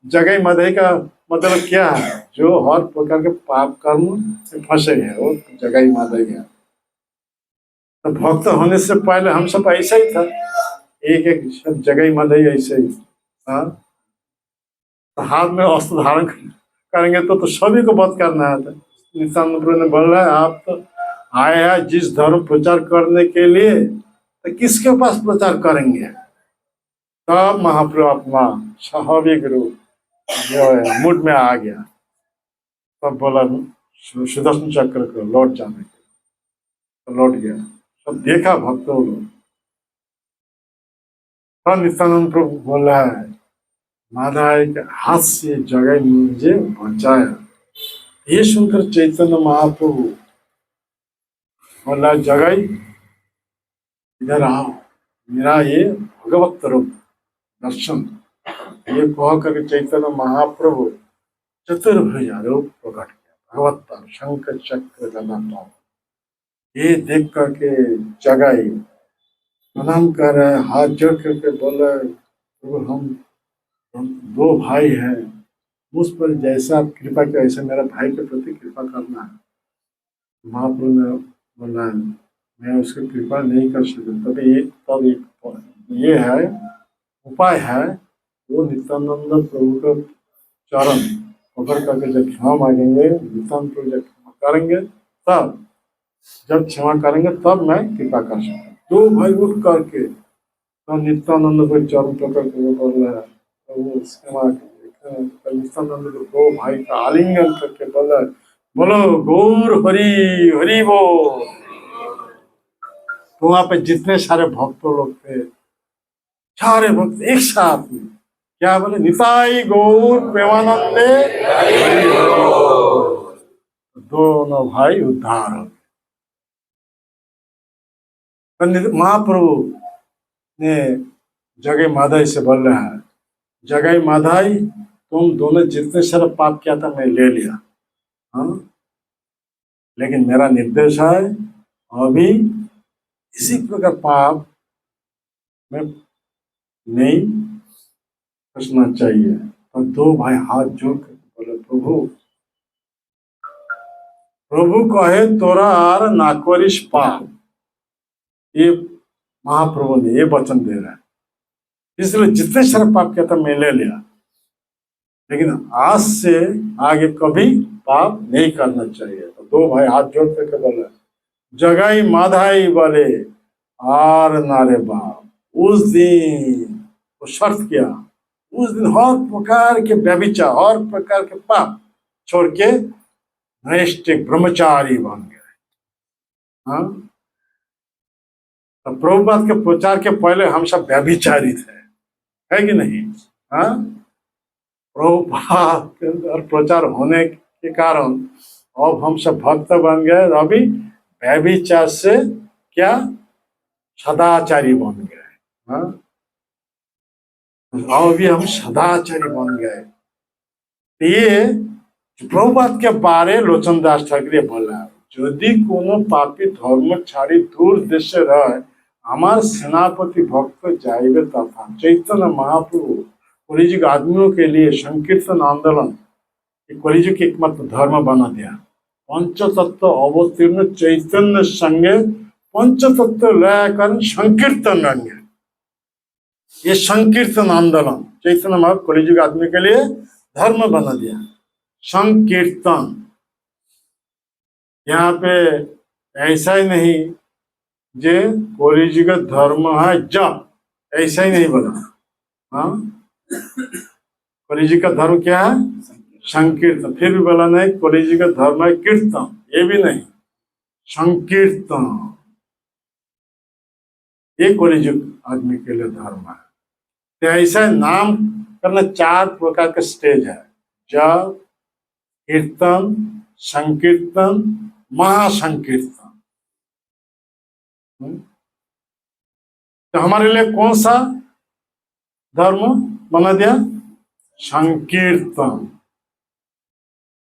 जगह माधाई का मतलब क्या है? जो हर प्रकार के पाप कर्म से फंसे हैं वो जगह माधाई है। तो भक्त होने से पहले हम सब ऐसा ही था, एक एक सब जगह माधाई ऐसे ही। हाँ, तो हाथ में वस्त्र धारण करेंगे तो सभी को वध करना है। नित्यानंद प्रभु ने बोल रहा है, आप तो आए हैं जिस धर्म प्रचार करने के लिए, तो किसके पास प्रचार करेंगे? तब महाप्रभु अपना स्वाभाविक रूप जो है मूड में आ गया। तब बोला सुदर्शन चक्र को लौट जाने के, तो लौट गया। सब देखा भक्तों लोग। तब नित्यानंद प्रभु बोल रहा है, माधाई के हाथ से जगह मुझे बचाया। ये सुनकर चैतन्य महाप्रभु बोला, जगह इधर आओ, मेरा ये भगवत रूप दर्शन। ये कह कर चैतन्य महाप्रभु चतुर्भुज रूप प्रकट किया, भगवत शंख चक्र गदा पाव। ये देख करके जगह प्रणाम कर रहे, हाथ जोड़ करके बोले, प्रभु हम दो भाई हैं, मुझ पर जैसा आप कृपा किया ऐसे मेरा भाई के प्रति कृपा करना है। महाप्रभु ने बोला, मैं उसकी कृपा नहीं कर सकता। तब ये है उपाय है, वो नित्यानंद प्रभु का चरण पकड़ करके जब क्षमा मांगेंगे, नित्यानंद प्रभु जब क्षमा करेंगे, तब जब क्षमा करेंगे तब मैं कृपा कर सकता। दो भाई उठ करके तो नित्यानंद को चरण पकड़ के बोल रहा है, प्रभु क्षमा। नित्यानंद को दो भाई का आलिंगन करके बोला, बोलो गौर हरि हरि बोल। तो वहां पे जितने सारे भक्त लोग थे, सारे भक्त एक साथ में क्या बोले, निताई गौर प्रेमानंदे हरि बोल। दोनों भाई उद्धार हो गए। महाप्रभु ने जगह माधाई से बोल रहा है, जगह माधाई तुम दोनों जितने सारे पाप किया था मैं ले लिया। हाँ, लेकिन मेरा निर्देश है अभी इसी प्रकार पाप में नहीं फंसना चाहिए। तो दो भाई हाथ जोड़ कर बोले, प्रभु प्रभु कहे तोरा आर ना करिस पाप। ये महाप्रभु ने ये वचन दे रहा है, इसलिए जितने सारे पाप किया था मैं ले लिया, लेकिन आज से आगे कभी पाप नहीं करना चाहिए। तो दो भाई हाथ जोड़ करके बोले, जगाई माधाई बोले आर नारे बाप। उस दिन वो शर्त किया, उस दिन हर प्रकार के व्यभिचार, हर प्रकार के पाप छोड़ के नैष्ठिक ब्रह्मचारी बन गए। हाँ, तो प्रभुपाद के प्रचार के पहले हम सब व्यभिचारी थे, है कि नहीं? हाँ, प्रभुपाद और प्रचार होने के कारण अब हम सब भक्त बन गए। अभी व्यभिचार से क्या सदाचारी बन गए। हाँ, अभी हम सदाचारी बन गए। ये प्रभुपाद के बारे लोचनदास ठाकुर बोला, यदि कोनो पापी धर्म छाड़ी दूर देश रहे हमार सेनापति भक्त जाइबे तथा। चैतन्य महाप्रभु कलिजुग आदमियों के लिए संकीर्तन आंदोलन कलिजुग के एकमात्र धर्म बना दिया। पंचतत्व अवतीर्ण चैतन्य संगे पंचतत्व लयकरण संकीर्तन रंगे। ये संकीर्तन आंदोलन चैतन्य महाप्रभु कलिजुग आदमी के लिए धर्म बना दिया, संकीर्तन। यहाँ पे ऐसा ही नहीं जे कलिजुग धर्म है जप, ऐसा ही नहीं बोला। हाँ, कली जी का धर्म क्या है? संकीर्तन। फिर भी बोला नहीं कली जी का धर्म है कीर्तन, ये भी नहीं, संकीर्तन। ये कली युग आदमी के लिए धर्म है। तो ऐसा नाम करना 4 प्रकार के स्टेज है: जप, कीर्तन, संकीर्तन, महासंकीर्तन। तो हमारे लिए कौन सा धर्म बना दिया? संकीर्तन।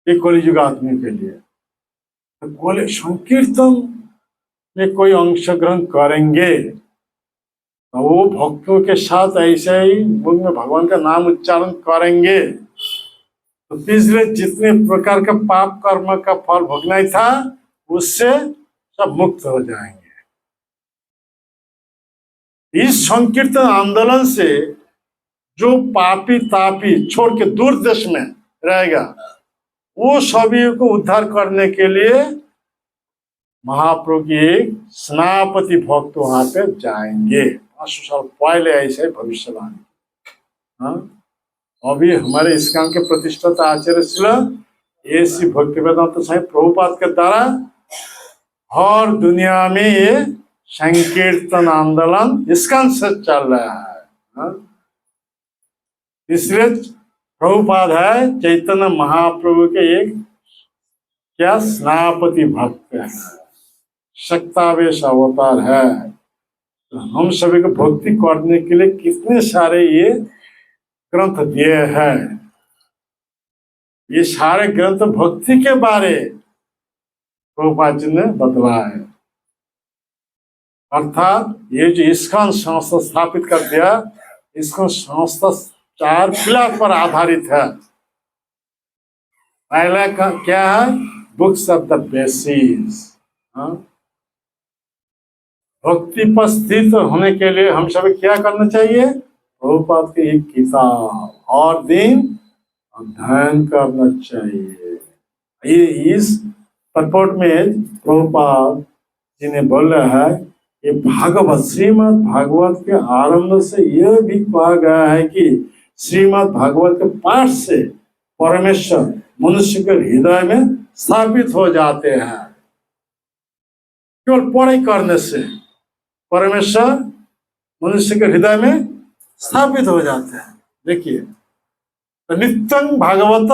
ये कलियुग आदमी के लिए। तो बोले संकीर्तन में कोई अंशग्रहण करेंगे तो वो भक्तों के साथ ऐसे ही मुख में भगवान का नाम उच्चारण करेंगे तो पिछले जितने प्रकार का पाप कर्म का फल भोगना ही था उससे सब मुक्त हो जाएंगे। इस संकीर्तन आंदोलन से जो पापी तापी छोड़ के दूर देश में रहेगा वो सभी को उद्धार करने के लिए महाप्रभु की एक सेनापति भक्त वहां पे जाएंगे। 500 साल पहले ऐसे भविष्यवाणी। हाँ, अभी हमारे इस्कॉन के प्रतिष्ठाता आचार्य श्रील ए.सी. भक्तिवेदांत स्वामी प्रभुपाद के द्वारा हर दुनिया में ये संकीर्तन आंदोलन इस्कॉन से चल रहा है। हाँ? इसलिए प्रभुपाद है चैतन्य महाप्रभु के एक क्या सेनापति भक्त है, शक्तावेश अवतार है। तो हम सभी को भक्ति करने के लिए कितने सारे ये ग्रंथ दिए हैं। ये सारे ग्रंथ भक्ति के बारे प्रभुपाद जी ने बतलाया है। अर्थात ये जो इस्कॉन संस्था स्थापित कर दिया, इस्कॉन संस्था 4 पिलर पर आधारित है। पहला का क्या है? Books of the basis. भक्ति पर स्थित होने के लिए हम सभी क्या करना चाहिए? प्रभुपाद की एक किताब और दिन अध्ययन करना चाहिए। ये इस परपोर्ट में प्रभुपाद जी ने बोला है कि भागवत श्रीमद् भागवत के आरंभ से यह भी कहा गया है कि श्रीमद् भागवत के पाठ से परमेश्वर मनुष्य के हृदय में स्थापित हो जाते हैं। केवल पढ़ाई करने से परमेश्वर मनुष्य के हृदय में स्थापित हो जाते हैं। देखिए, तो नित्यं भागवत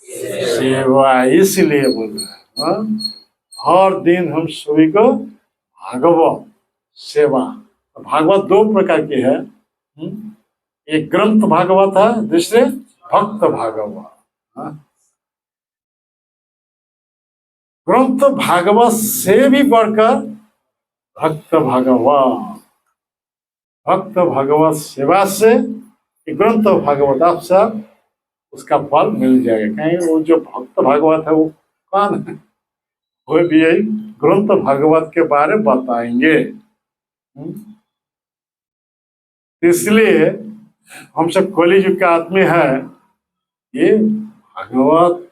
सेवा, इसलिए बोल रहे हैं हर दिन हम सभी को भागवत सेवा। भागवत 2 प्रकार की है, एक ग्रंथ भागवत है, दूसरे भक्त भागवत। ग्रंथ भागवत से भी बढ़कर भक्त भागवत। भक्त भागवत सेवा से ग्रंथ भागवत आप सब उसका फल मिल जाएगा। कहीं वो जो भक्त भागवत है वो कौन है? वो भी यही ग्रंथ भागवत के बारे बताएंगे। इसलिए हम सब कलियुग का आदमी है, ये भागवत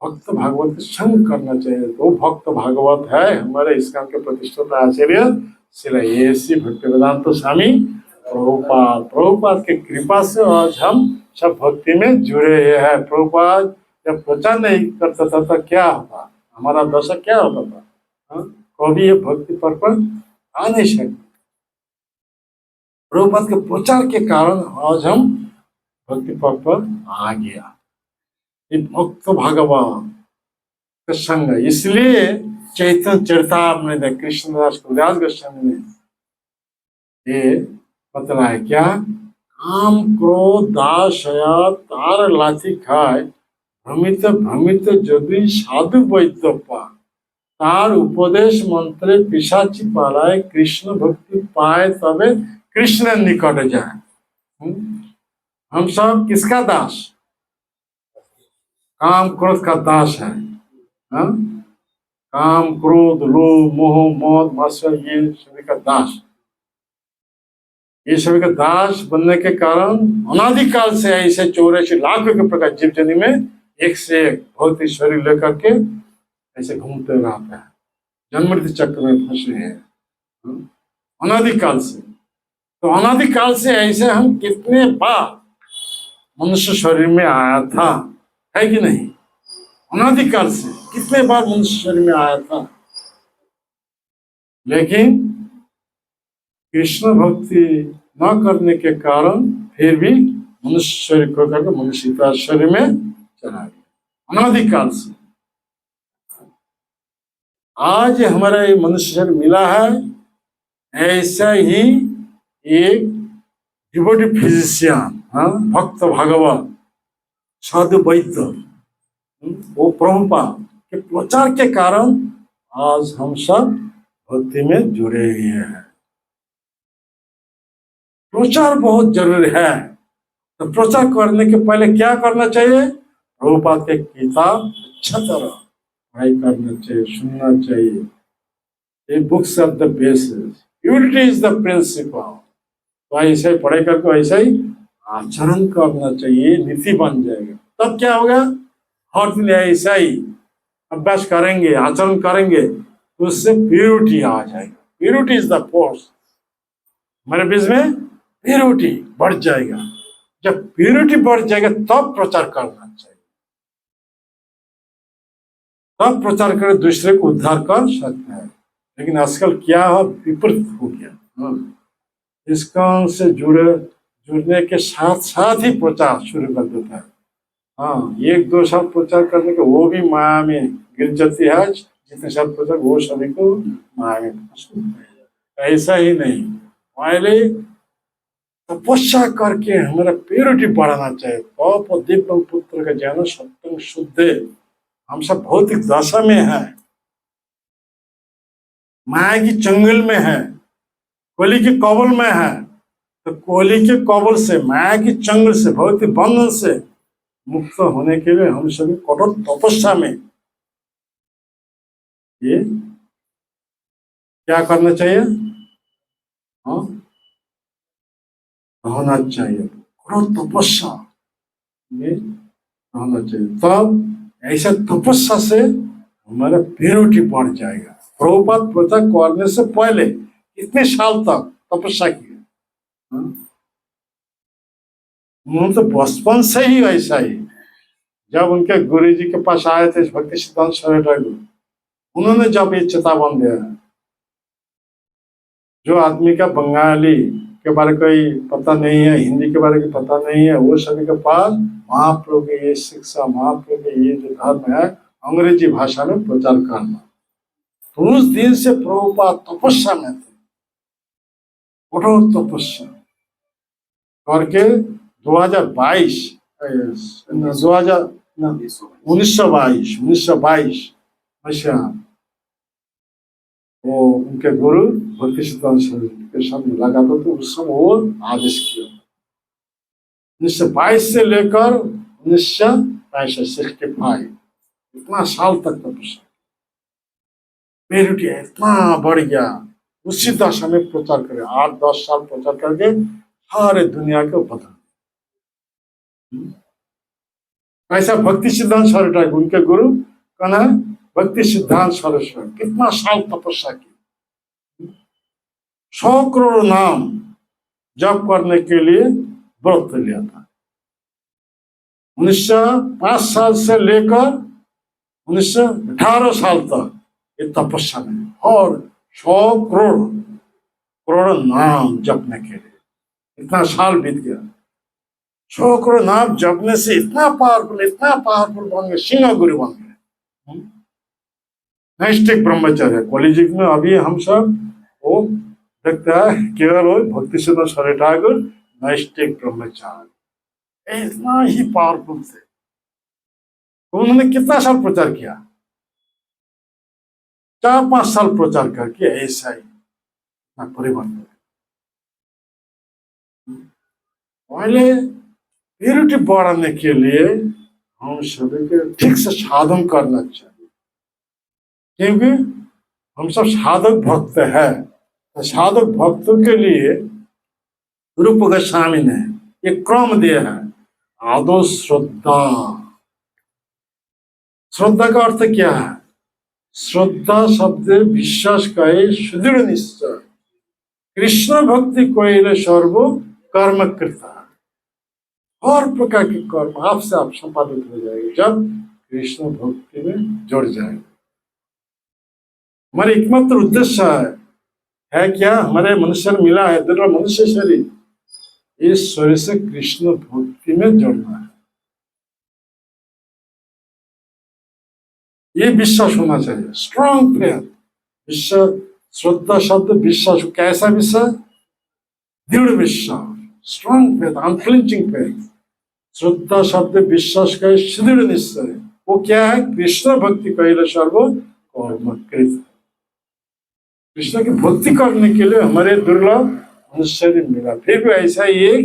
भक्त भागवत के संग करना चाहिए। तो भक्त भागवत है हमारे इस्कॉन के प्रतिष्ठाता आचार्य श्रील ए.सी. भक्तिवेदांत स्वामी प्रभुपाद। प्रभुपाद की कृपा से आज हम सब भक्ति में जुड़े हुए हैं। प्रभुपाद जब प्रचार नहीं करता था तो क्या होता, हमारा दशा क्या होता था? कभी ये भक्ति पर आ नहीं सकते। प्रभुपाद के प्रचार के कारण आज हम भक्ति पर आ गया। ये भक्त भागवत का संग। इसलिए चैतन्य चरितामृत में कृष्णदास कविराज गोस्वामी ने ये बतलाया क्या? काम क्रोध दासया तार लाठी खाए भ्रमित भ्रमित यदि साधु वैद्य पा तार उपदेश मंत्रे पिशाची पालाए कृष्ण भक्ति पाए तबे कृष्ण निकट जाए। हम सब किसका दास? काम क्रोध का दास है। काम क्रोध लोभ मोह मद मत्सर ये सभी का दास। ये सभी का दास बनने के कारण अनादिकाल से ऐसे 84 लाख के प्रकार जीव जनी में एक से एक भौतिक शरीर लेकर के ऐसे घूमते रहते हैं, जन्म मृत्यु चक्र में फंसे हैं अनादिकाल से। तो अनादिकाल से ऐसे हम कितने बार मनुष्य शरीर में आया था, है कि नहीं? अनादिकाल से कितने बार मनुष्य शरीर में आया था, लेकिन कृष्ण भक्ति न करने के कारण फिर भी मनुष्य शरीर को करके मनुष्य का शरीर में चला गया अनादिकाल से। आज हमारा ये मनुष्य शरीर मिला है, ऐसा ही एक डिवोटी फिजिशियन, हाँ, भक्त भगवत साधु वैद्य, वो प्रभुपाद के प्रचार के कारण आज हम सब भक्ति में जुड़े हुए हैं। प्रचार बहुत जरूरी है। तो प्रचार करने के पहले क्या करना चाहिए? प्रभुपाद के किताब अच्छा तरह पढ़ाई करना चाहिए, सुनना चाहिए। ये books of the basis, unity is the principle. तो ऐसे ही पढ़ाई करके ऐसा ही आचरण करना चाहिए, नीति बन जाएगा। तब क्या होगा? हर दिन ऐसा ही अभ्यास करेंगे, आचरण करेंगे, तो उससे प्यूरिटी आ जाएगा। Purity is the force. हमारे बीच में प्यूरिटी बढ़ जाएगा। जब प्यूरिटी बढ़ जाएगा तब प्रचार करना चाहिए, तब प्रचार कर दूसरे को उद्धार कर सकते हैं। लेकिन आजकल क्या हो, विपरीत हो गया। इस्कॉन से जुड़ने के साथ साथ ही प्रचार शुरू कर देता है। हाँ, एक दो साल प्रचार करने के वो भी माया में गिर जाती है। जितने साल प्रचार वो सभी को माया में। ऐसा ही नहीं, पहले तपस्या करके हमारा प्योरिटी बढ़ाना चाहिए। पाप दिव्य पुत्र का ज्ञान सत्यम शुद्ध। हम सब भौतिक दशा में है, माया की चंगुल में है, कोली के कबल में है। तो कोली के कबल से, माया की चंगुल से, भौतिक बंधन से मुक्त होने के लिए हम सभी कठोर तपस्या में ये क्या करना चाहिए? हाँ, होना चाहिए, कठोर तपस्या में होना चाहिए। तब ऐसा तपस्या से हमारा प्योरिटी बढ़ जाएगा। प्रभुपाद प्रचार करने से पहले इतने साल तक तपस्या की, उन्होंने तो बचपन से ही ऐसा ही। जब उनके गुरु जी के पास आए थे भक्ति सिद्धांत सरस्वती ठाकुर, उन्होंने जब ये चेतावन दिया, जो आदमी का बंगाली के बारे में कोई पता नहीं है, हिंदी के बारे में पता नहीं है, वो सभी के पास महाप्रभु की ये शिक्षा, महाप्रभु की ये जो धर्म है, अंग्रेजी भाषा में प्रचार करना। तो उस दिन से प्रभुपाद तपस्या में थे, कठोर तपस्या करके 2022 1922 वो उनके गुरु भक्ति सिद्धांत के साथ मुलाकात हो, तो उस समय वो आदेश किया 1922 से लेकर 1965 इतना साल तक तपस्या, प्योरिटी इतना बढ़ गया। उसी दशा में प्रचार करे, 8-10 साल प्रचार करके सारे दुनिया को बदल। ऐसा भक्ति सिद्धांत सरस्वती ठाकुर, उनके गुरु का नाम भक्ति सिद्धांत सरस्वती, कितना साल तपस्या की, 100 करोड़ नाम जप करने के लिए व्रत लिया था। 1905 साल से लेकर 1918 साल तक ये तपस्या में, और 100 करोड़ नाम जपने के लिए इतना साल बीत गया। 100 करोड़ नाम जपने से इतना पावरफुल बन गए, सिंह गुरु बन गए। नैष्ठिक ब्रह्मचर्य कॉलेज में अभी हम सब वो देखते हैं, केवल वो भक्ति सिद्धांत सरस्वती ठाकुर नैष्ठिक ब्रह्मचार्य इतना ही पावरफुल थे। तो उन्होंने कितना साल प्रचार किया? 4-5 साल प्रचार करके ऐसा ही परिवर्तन। पहले प्योरिटी बढ़ाने के लिए हम सभी को ठीक से साधन करना चाहिए, क्योंकि हम सब साधक भक्त हैं। तो साधक भक्तों के लिए रूप गोस्वामी ने एक क्रम दिया है, आदो श्रद्धा। श्रद्धा का अर्थ क्या है? श्रद्धा शब्द विश्वास का सुदृढ़ निश्चय, कृष्ण भक्ति कोइले सर्व कर्म कृता। हर प्रकार के कर्म आपसे आप संपादित हो जाएंगे जब कृष्ण भक्ति में जुड़ जाएंगे। हमारे एकमात्र उद्देश्य है क्या, हमारे मनुष्य मिला है दुर्लभ मनुष्य शरीर, इस शरीर से कृष्ण भक्ति में जुड़ना है। ये विश्वास होना चाहिए, स्ट्रॉन्ग फेथ। विश्वास, श्रद्धा शब्द विश्वास, कैसा विश्वास? दृढ़ विश्वास, स्ट्रॉन्ग फेथ, अनफ्लिंचिंग फेथ। श्रद्धा शब्द विश्वास का सुदृढ़ निश्चय, वो क्या है? कृष्ण भक्ति कहले सर्व कर्म कृत। कृष्ण की भक्ति करने के लिए हमारे दुर्लभ मनुष्य मिला। फिर भी ऐसा ही एक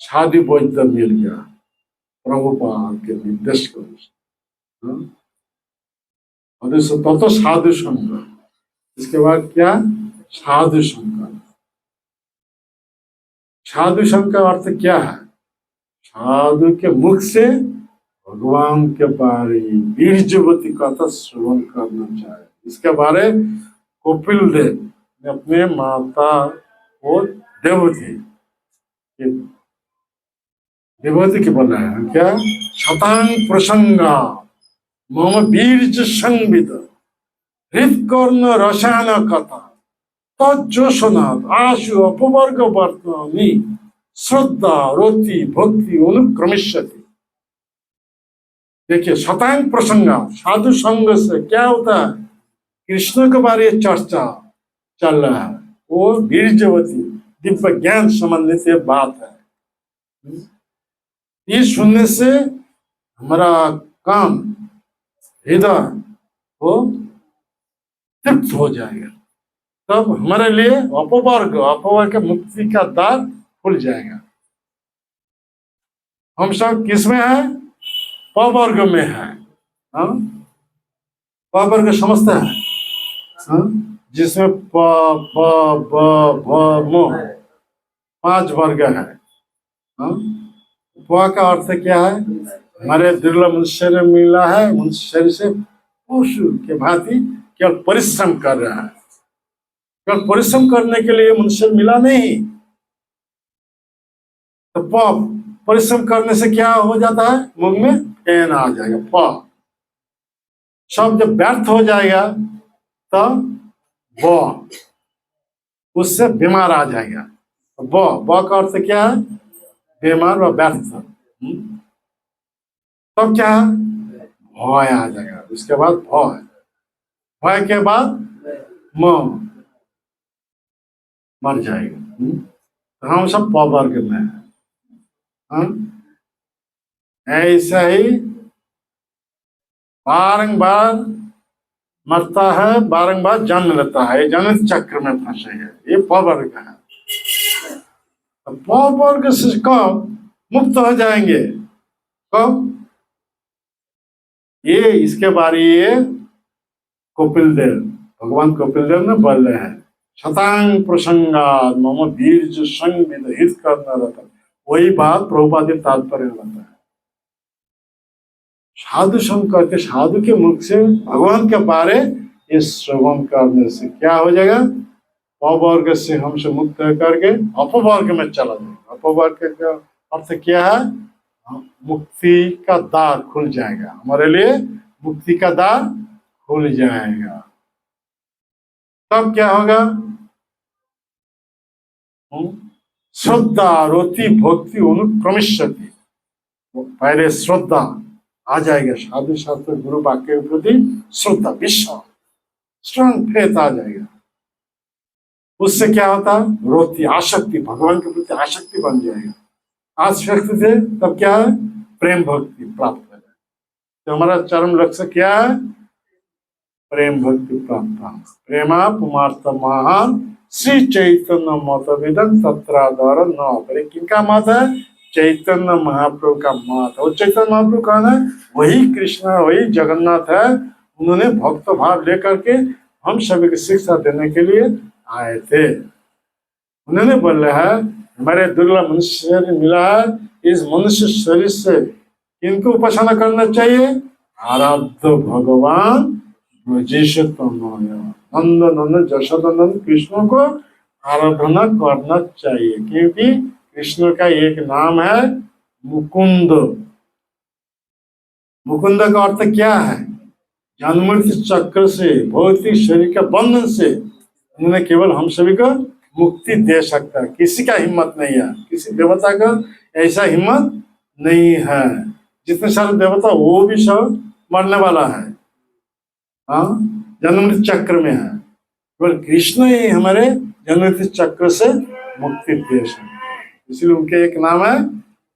साधु वैद्य मिल गया प्रभुपाद के निर्देश के अनुसार। तो साधु संग, इसके बाद क्या? साधु संग। साधु संग का अर्थ क्या है? साधु के मुख से भगवान के बारे बीजवती कथा श्रवण करना चाहिए। इसके बारे कपिल देव ने अपने माता को देवती के बोला है क्या? शतांग प्रसंगा मम बीर्ज संविद हृदकर्ण रसायन कथा तज्जोषनाथ आशु अपवर्ग वर्तनी श्रद्धा रोति भक्ति अनुक्रमिष्यति। देखिए, शतांग प्रसंगा, साधु संग से क्या होता है? कृष्ण के बारे में चर्चा चल रहा है, वो बीर्जवती दिव्य ज्ञान संबंधित बात है। ये सुनने से हमारा काम, हृदय वो तृप्त हो जाएगा, तब हमारे लिए अपवर्ग मुक्ति का द्वार खुल जाएगा। हम सब किसमें है? पवर्ग में है। पवर्ग समझते हैं? जिसमें प प ब भ म 5 वर्ग है। प का अर्थ क्या है? हमारे दुर्लभ मनुष्य ने मिला है, मनुष्य शरीर से पशु के भांति केवल परिश्रम कर रहा है। केवल परिश्रम करने के लिए मनुष्य मिला नहीं। तो परिश्रम करने से क्या हो जाता है? मुंह में पेन आ जाएगा। प सब जब व्यर्थ हो जाएगा तब ब, उससे बीमार आ जाएगा। ब का अर्थ क्या है? बीमार व व्यर्थ। तब क्या है? भय आ जाएगा। उसके बाद भय के बाद मर जाएगा। तो हम सब पवर्ग में है। ऐसा ही बारंबार मरता है, बारंबार जन्म लेता है, जन्म चक्र में फंसे है। ये पवर्ग है। पवर्ग से कब मुक्त हो जाएंगे? कब? ये इसके बारे ये कपिल देव, भगवान कपिल देव ने बोल रहे हैं, शतांग प्रसंगा मम बीर्ज संविद हित करना रहता। वही बात प्रभुपाद के तात्पर्य रहता है। साधु संग करके, साधु के मुख से भगवान के बारे इस श्रवण करने से क्या हो जाएगा? पवर्ग से हमसे मुक्त करके अपवर्ग में चला जाएगा। अपवर्ग का अर्थ क्या है? मुक्ति का द्वार खुल जाएगा। हमारे लिए मुक्ति का द्वार खुल जाएगा। तब क्या होगा? श्रद्धा रोति भक्ति अनुक्रमिष्यति। पहले श्रद्धा आ जाएगा, साधु शास्त्र गुरु वाक्य के प्रति श्रद्धा, विश्वास, स्ट्रॉन्ग फेथ आ जाएगा। उससे क्या होता है? रोति, आसक्ति, भगवान के प्रति आसक्ति बन जाएगा। आसक्ति से तब क्या है? प्रेम भक्ति प्राप्त हो जाए। तो हमारा चरम लक्ष्य क्या है? प्रेम भक्ति प्राप्त। प्रेमा पुमार्थ महान श्री चैतन्य मत विदन तत्राधार न करे। किनका मत है? चैतन्य महाप्रभु का मत। और चैतन्य महाप्रभु कौन है? वही कृष्ण, वही जगन्नाथ है। उन्होंने भक्त भाव लेकर के हम सभी को शिक्षा देने के लिए आए थे। उन्होंने बोला है, हमारे दुर्लभ मनुष्य शरीर मिला है, इस मनुष्य शरीर से किनको उपासना करना चाहिए? आराध्य भगवान नंद नंदन जशोदानंद कृष्ण को आराधना करना चाहिए, क्योंकि कृष्ण का एक नाम है मुकुंद। मुकुंद का अर्थ क्या है? जन्ममृत्यु चक्र से, भौतिक शरीर के बंधन से उन्होंने केवल हम सभी को मुक्ति दे सकता है। किसी का हिम्मत नहीं है, किसी देवता का ऐसा हिम्मत नहीं है। जितने सारे देवता वो भी सब मरने वाला है, हाँ, जन्ममृत्यु चक्र में है। केवल कृष्ण ही हमारे जन्ममृत्यु चक्र से मुक्ति दे सकते हैं, इसलिए उनके एक नाम है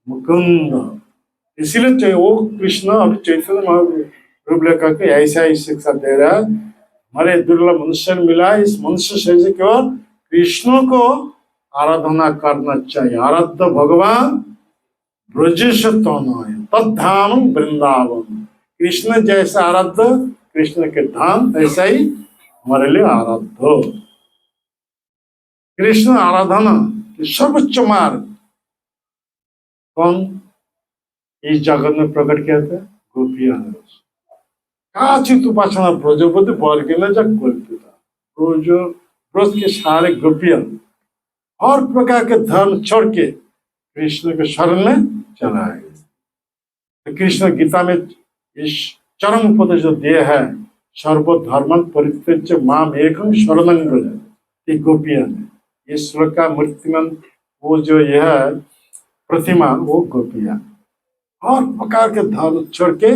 मुकुंद। इसीलिए वो कृष्ण अभी चैतन्य महाप्रभु लेकर के ऐसा ही शिक्षा दे रहा है। हमारे दुर्लभ मनुष्य मिला, इस मनुष्य शरीर से केवल कृष्ण को आराधना करना चाहिए। आराध्य भगवान ब्रजेश तद्धाम वृंदावन। कृष्ण जैसा आराध्य, कृष्ण के धाम ऐसा ही हमारे लिए आराध्य। कृष्ण आराधना की सर्वोच्च मार्ग कौन इस जगत में प्रकट किया था? गोपियां। काचित उपासना ब्रजपति वर्गेन जब कल्पिता। ब्रज ब्रज के सारे गोपियां हर प्रकार के धर्म छोड़ के कृष्ण के शरण में चला गए। तो कृष्ण गीता में इस चरम उपदेश जो दिए है, सर्वधर्म परित्यज्य माम एकम शरणं व्रज, ये गोपियां ने। ये श्लोक का मूर्तिमान वो जो यह प्रतिमा, वो गोपियां हर प्रकार के धर्म छोड़ के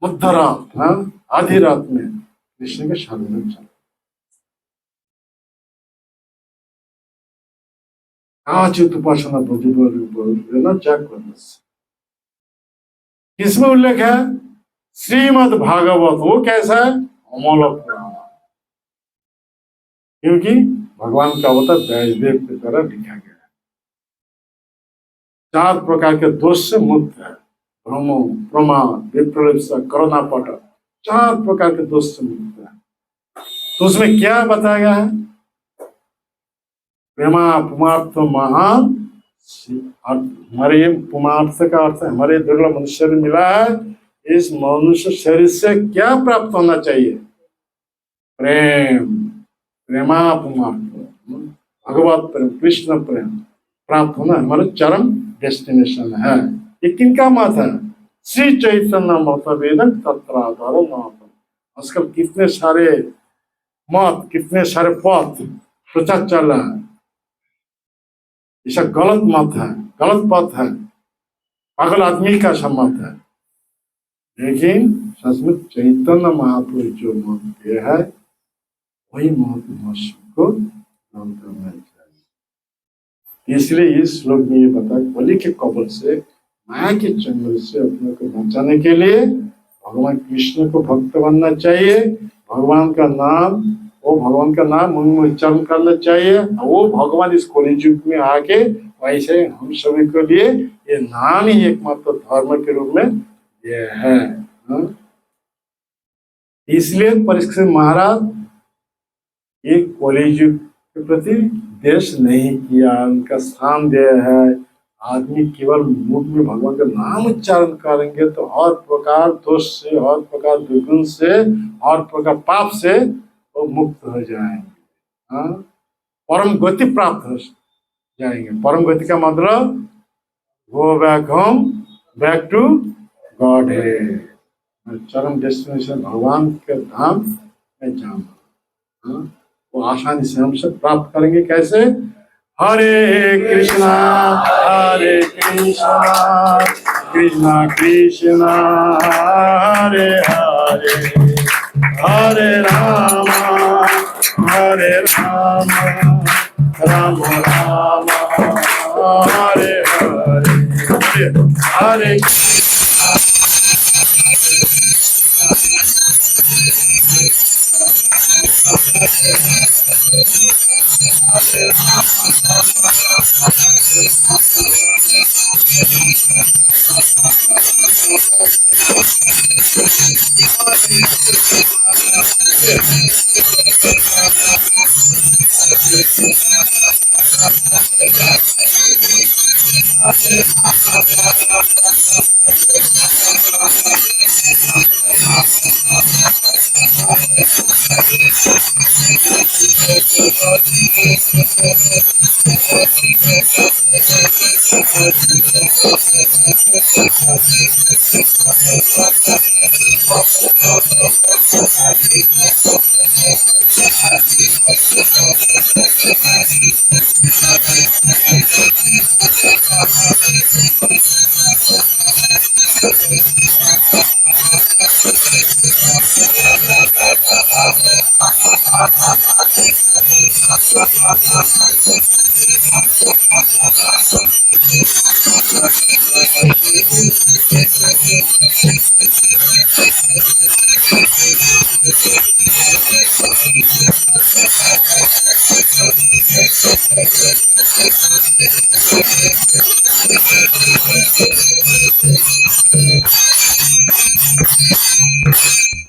मध्य रात, हाँ, आधी रात में कृष्ण के शरण में चला। काचित उपासना ब्रज जागृत। किसमें उल्लेख है? श्रीमद् भागवत। वो कैसा है? अमोल पुराण। क्योंकि भगवान का अवतार व्यासदेव की तरह लिखा गया है। 4 प्रकार के दोष से मुक्त है। भ्रम, प्रमाद, विप्रलिप्स, करुणापट, 4 प्रकार के दोष से मुक्त है। तो उसमें क्या बताया गया है? प्रेमा पुमार्थ महान। हमारे पुमार्थ का अर्थ है हमारे दुर्लभ मनुष्य शरीर मिला है। इस मनुष्य शरीर से क्या प्राप्त होना चाहिए? प्रेम, प्रेमा पुमार्थ, भगवत प्रेम, कृष्ण प्रेम प्राप्त होना हमारा चरम डेस्टिनेशन है। ये किनका मत है? श्री चैतन्य मत वेदन तत्राधारो मत। आजकल कितने सारे मत, कितने सारे पथ प्रचार चल रहा है। ऐसा गलत मत है, गलत पथ है, पागल आदमी का सम्मत है। लेकिन सचमुच चैतन्य महापुरुष जो मत दिया है, वही मत मनुष्य को ग्रहण करना चाहिए। इसलिए इस श्लोक में ये बता, बलि के कबल से, माया के चंगल से अपने को बचाने के लिए भगवान कृष्ण को भक्त बनना चाहिए। भगवान का नाम, वो भगवान का नाम मुंह में उच्चारण करना चाहिए। वो भगवान इस कलियुग में आके वैसे हम सभी के लिए ये नाम ही एकमात्र धर्म के रूप में ये है। इसलिए परीक्षित महाराज एक कलियुग के प्रति देश नहीं किया, उनका स्थान दिया है। आदमी केवल मुख में भगवान का नाम उच्चारण करेंगे तो हर प्रकार दोष से, हर प्रकार दुर्गुण से, हर प्रकार पाप से वो मुक्त हो जाएंगे। हाँ, परम गति प्राप्त हो जाएंगे। परम गति का मतलब go back home, back to God है। चरम डेस्टिनेशन भगवान के धाम में जाना, हाँ, वो आसानी से हम सब प्राप्त करेंगे। कैसे? हरे कृष्णा कृष्णा कृष्णा हरे हरे, हरे राम राम राम हरे हरे, हरे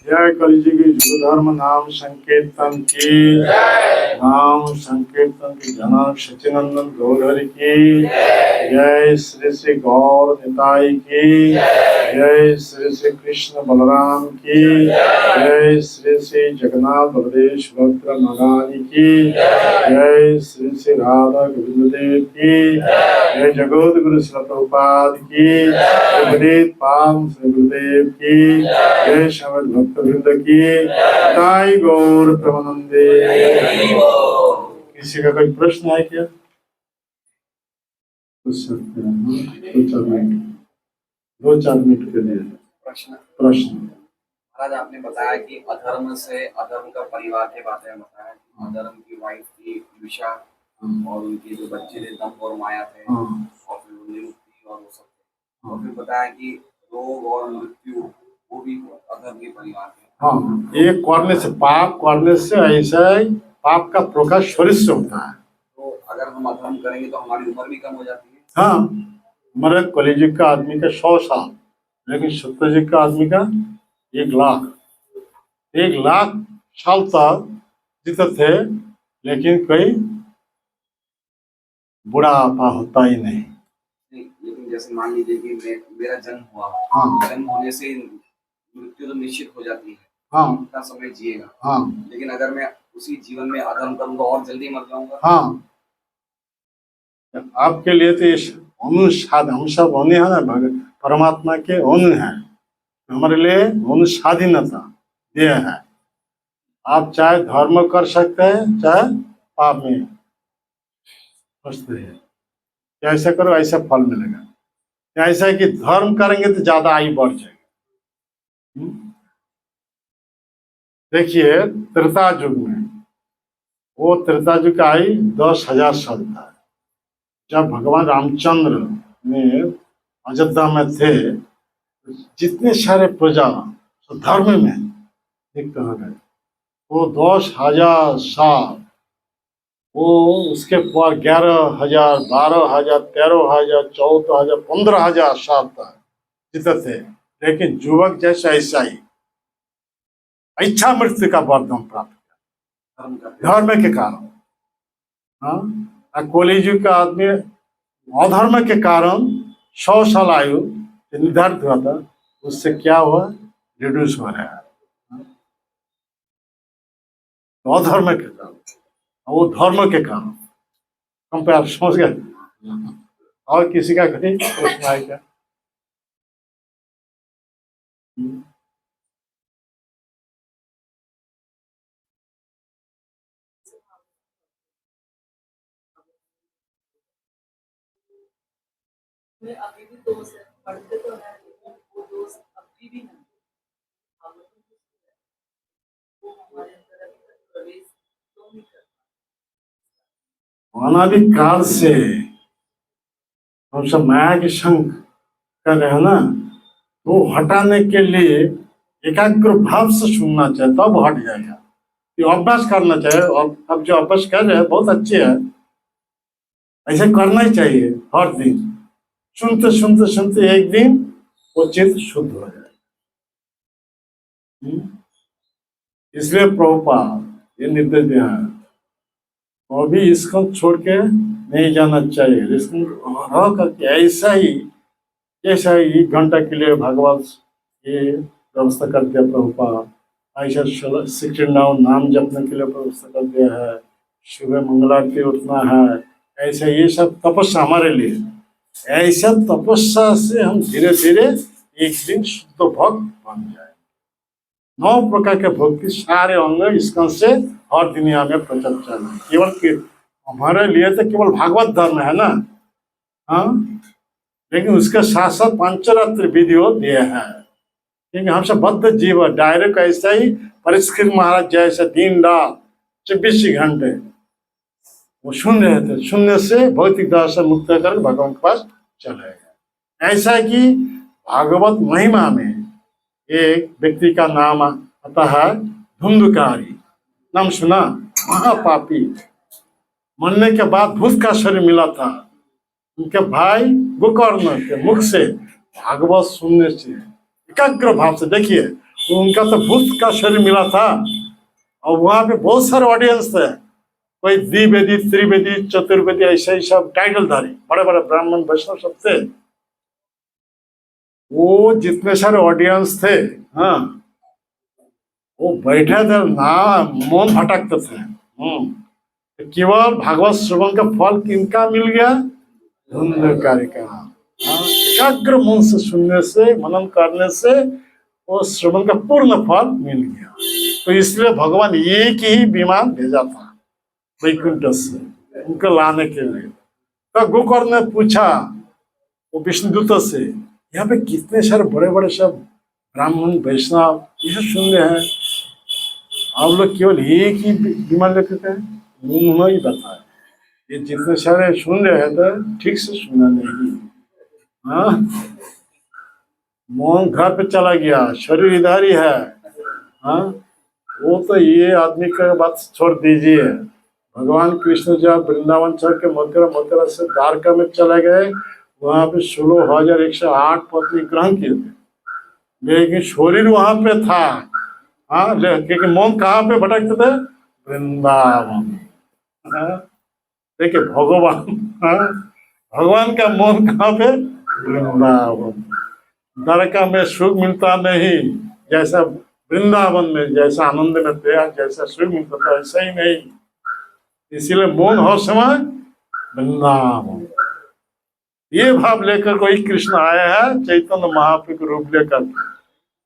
जय कलि जी की युग धर्म नाम संकीर्तन की नाम संकीर्तन की जनक सचिनंदन गौरहरि की जय श्री श्री गौर निताई की जय श्री श्री कृष्ण बलराम की जय श्री श्री जगन्नाथ बलदेव सुभद्रा महारानी की जय श्री श्री राधा गोविंद देव की जय जगत गुरु श्री प्रभुपाद की जय विनीत पाम श्री गुरुदेव की जय श्रीमद भक्त वृंद की ताई गौर प्रेमानंदे। किसी का कोई प्रश्न है क्या? पूछ सकते हैं, 2-4 मिनट, 2-4 मिनट के लिए प्रश्न। महाराज आपने बताया कि अधर्म से अधर्म का परिवार के बारे में बताया, अधर्म की वाइफ थी विषा और उनके जो बच्चे थे दंभ और माया थे और फिर निरुक्ति और वो सब थे, और फिर बताया कि रोग और मृत्यु वो भी अधर्म के परिवार थे। हाँ, एक करने से पाप करने से ऐसा ही पाप का प्रकाश शरीर से होता है। तो अगर हम अधर्म करेंगे तो हमारी उम्र भी कम हो जाती है। हाँ, हमारे कलियुग का आदमी का 100 साल, लेकिन सत्ययुग का आदमी का 1 लाख साल तक जीते थे, लेकिन कोई बुढ़ापा होता ही नहीं। लेकिन जैसे मान लीजिए कि मेरा जन्म हुआ, हाँ, जन्म होने से मृत्यु तो निश्चित हो जाती है, हाँ, इतना समय जिएगा। हाँ, लेकिन अगर मैं उसी जीवन में अधर्म करूंगा और जल्दी मर जाऊंगा। हाँ, आपके लिए तो ये अनुसाध हम सब होने हैं ना, परमात्मा के अनु है, हमारे लिए अनुसाधीनता दिया है। आप चाहे धर्म कर सकते हैं, चाहे पाप में फंसते हैं, जैसा करो ऐसा फल मिलेगा। ऐसा है कि धर्म करेंगे तो ज्यादा आयु बढ़ जाएगी। देखिए त्रेता युग में, वो त्रेता युग का आयु 10,000 साल था। जब भगवान रामचंद्र ने अयोध्या में थे, जितने सारे प्रजा तो धर्म में एक कहा गए, वो 10,000 साल, वो उसके बाद 11,000, 12,000, 13,000, 14,000, 15,000 साल तक जीते थे। लेकिन युवक जैसा ऐसा ही इच्छा मृत्यु का वरदान प्राप्त किया धर्म के कारण। हाँ, कलियुग का आदमी अधर्म के कारण 100 साल आयु निर्धारित हुआ था, उससे क्या हुआ, रिड्यूस हो रहा है अधर्म के कारण, वो धर्म के कारण कंपेयर। समझ गए? और किसी का कोई प्रश्न है क्या? अभी भी दोस्त है, पढ़ते तो है लेकिन वो दोस्त अभी भी नहीं, वो हमारे अंदर अभी तक प्रवेश तो नहीं कर अनादि काल से हम सब माया के संग कर रहे हैं ना, वो हटाने के लिए एकाग्र भाव से सुनना चाहिए, तब हट जाएगा। ये अभ्यास करना चाहिए, और अब जो अभ्यास कर रहे हैं बहुत अच्छे है, ऐसे करना ही चाहिए हर दिन। सुनते सुनते सुनते एक दिन वो चित्त शुद्ध हो जाए। इसलिए प्रभुपाद ये निर्देश दिया है, वो भी इसको छोड़ के नहीं जाना चाहिए। इसको रह करके ऐसा ही, जैसा ही 1 घंटा के लिए भगवत ये व्यवस्था करते हैं प्रभुपाद, ऐसा 69 नाम जपने के लिए व्यवस्था कर दिया है, सुबह मंगल आरती उठना है, ऐसा ये सब तपस्या हमारे लिए। ऐसा तपस्या से हम धीरे धीरे एक दिन शुद्ध भक्त बन जाए। 9 प्रकार के भक्ति सारे अंग इसका से हर दुनिया में प्रचलित है। केवल के हमारे लिए तो केवल भागवत धर्म है ना, हाँ, लेकिन उसके साथ साथ पंचरात्र विधियों दिए हैं। क्योंकि हम सब बद्ध जीव डायरेक्ट ऐसा ही परीक्षित महाराज जैसे दिन रात 24 घंटे वो सुन रहे थे, सुनने से भौतिक दाह से मुक्त कर भगवान के पास चले गए। ऐसा कि भागवत महिमा में एक व्यक्ति का नाम आता है धुंधकारी, नाम सुना, महापापी, मरने के बाद भूत का शरीर मिला था। उनके भाई गोकर्ण के मुख से भागवत सुनने से एकाग्र भाव से, देखिए उनका तो भूत का शरीर मिला था और वहां पे बहुत सारे ऑडियंस थे, कोई द्विवेदी, त्रिवेदी, चतुर्वेदी, ऐसे ही सब टाइटलधारी बड़े बड़े ब्राह्मण वैष्णव सब थे। वो जितने सारे ऑडियंस थे, हाँ, वो बैठे थे ना, मौन भटकते थे। तो केवल भागवत श्रवण का फल किनका मिल गया? धुंधकारी का। हाँ, एकाग्र मन से सुनने से, मनन करने से वो श्रवण का पूर्ण फल मिल गया। तो इसलिए भगवान एक ही विमान भेजा था वैकुंठ से उनको लाने के लिए। तो गोकर्ण ने पूछा वो विष्णुदूत से, यहाँ पे कितने सारे बड़े बड़े सब ब्राह्मण वैष्णव ये सुन रहे हैं, आप लोग केवल एक ही विमान लेते हैं? उन्होंने ही बताया, ये जितने सारे सुन रहे हैं तो ठीक से सुना नहीं। हाँ, मोहन घर पे चला गया, शरीर इधर ही है। हाँ, वो तो ये आदमी का बात छोड़ दीजिए। भगवान कृष्ण जब वृंदावन छोड़ के मथुरा से द्वारका में चले गए, वहां पे 16,108 पत्नी ग्रहण किए थे, लेकिन शरीर वहां पे था। हाँ, क्योंकि मन कहाँ पे भटकते थे? वृंदावन। हाँ, देखिए भगवान, हाँ, भगवान का मन कहाँ पे? वृंदावन। द्वारका में सुख मिलता नहीं, जैसा वृंदावन में जैसा आनंद में थे, जैसा सुख मिलता था ऐसा ही नहीं। इसीलिए मन हर समय वृंदावन। ये भाव लेकर कोई कृष्ण आया है चैतन्य महाप्रभु के रूप लेकर,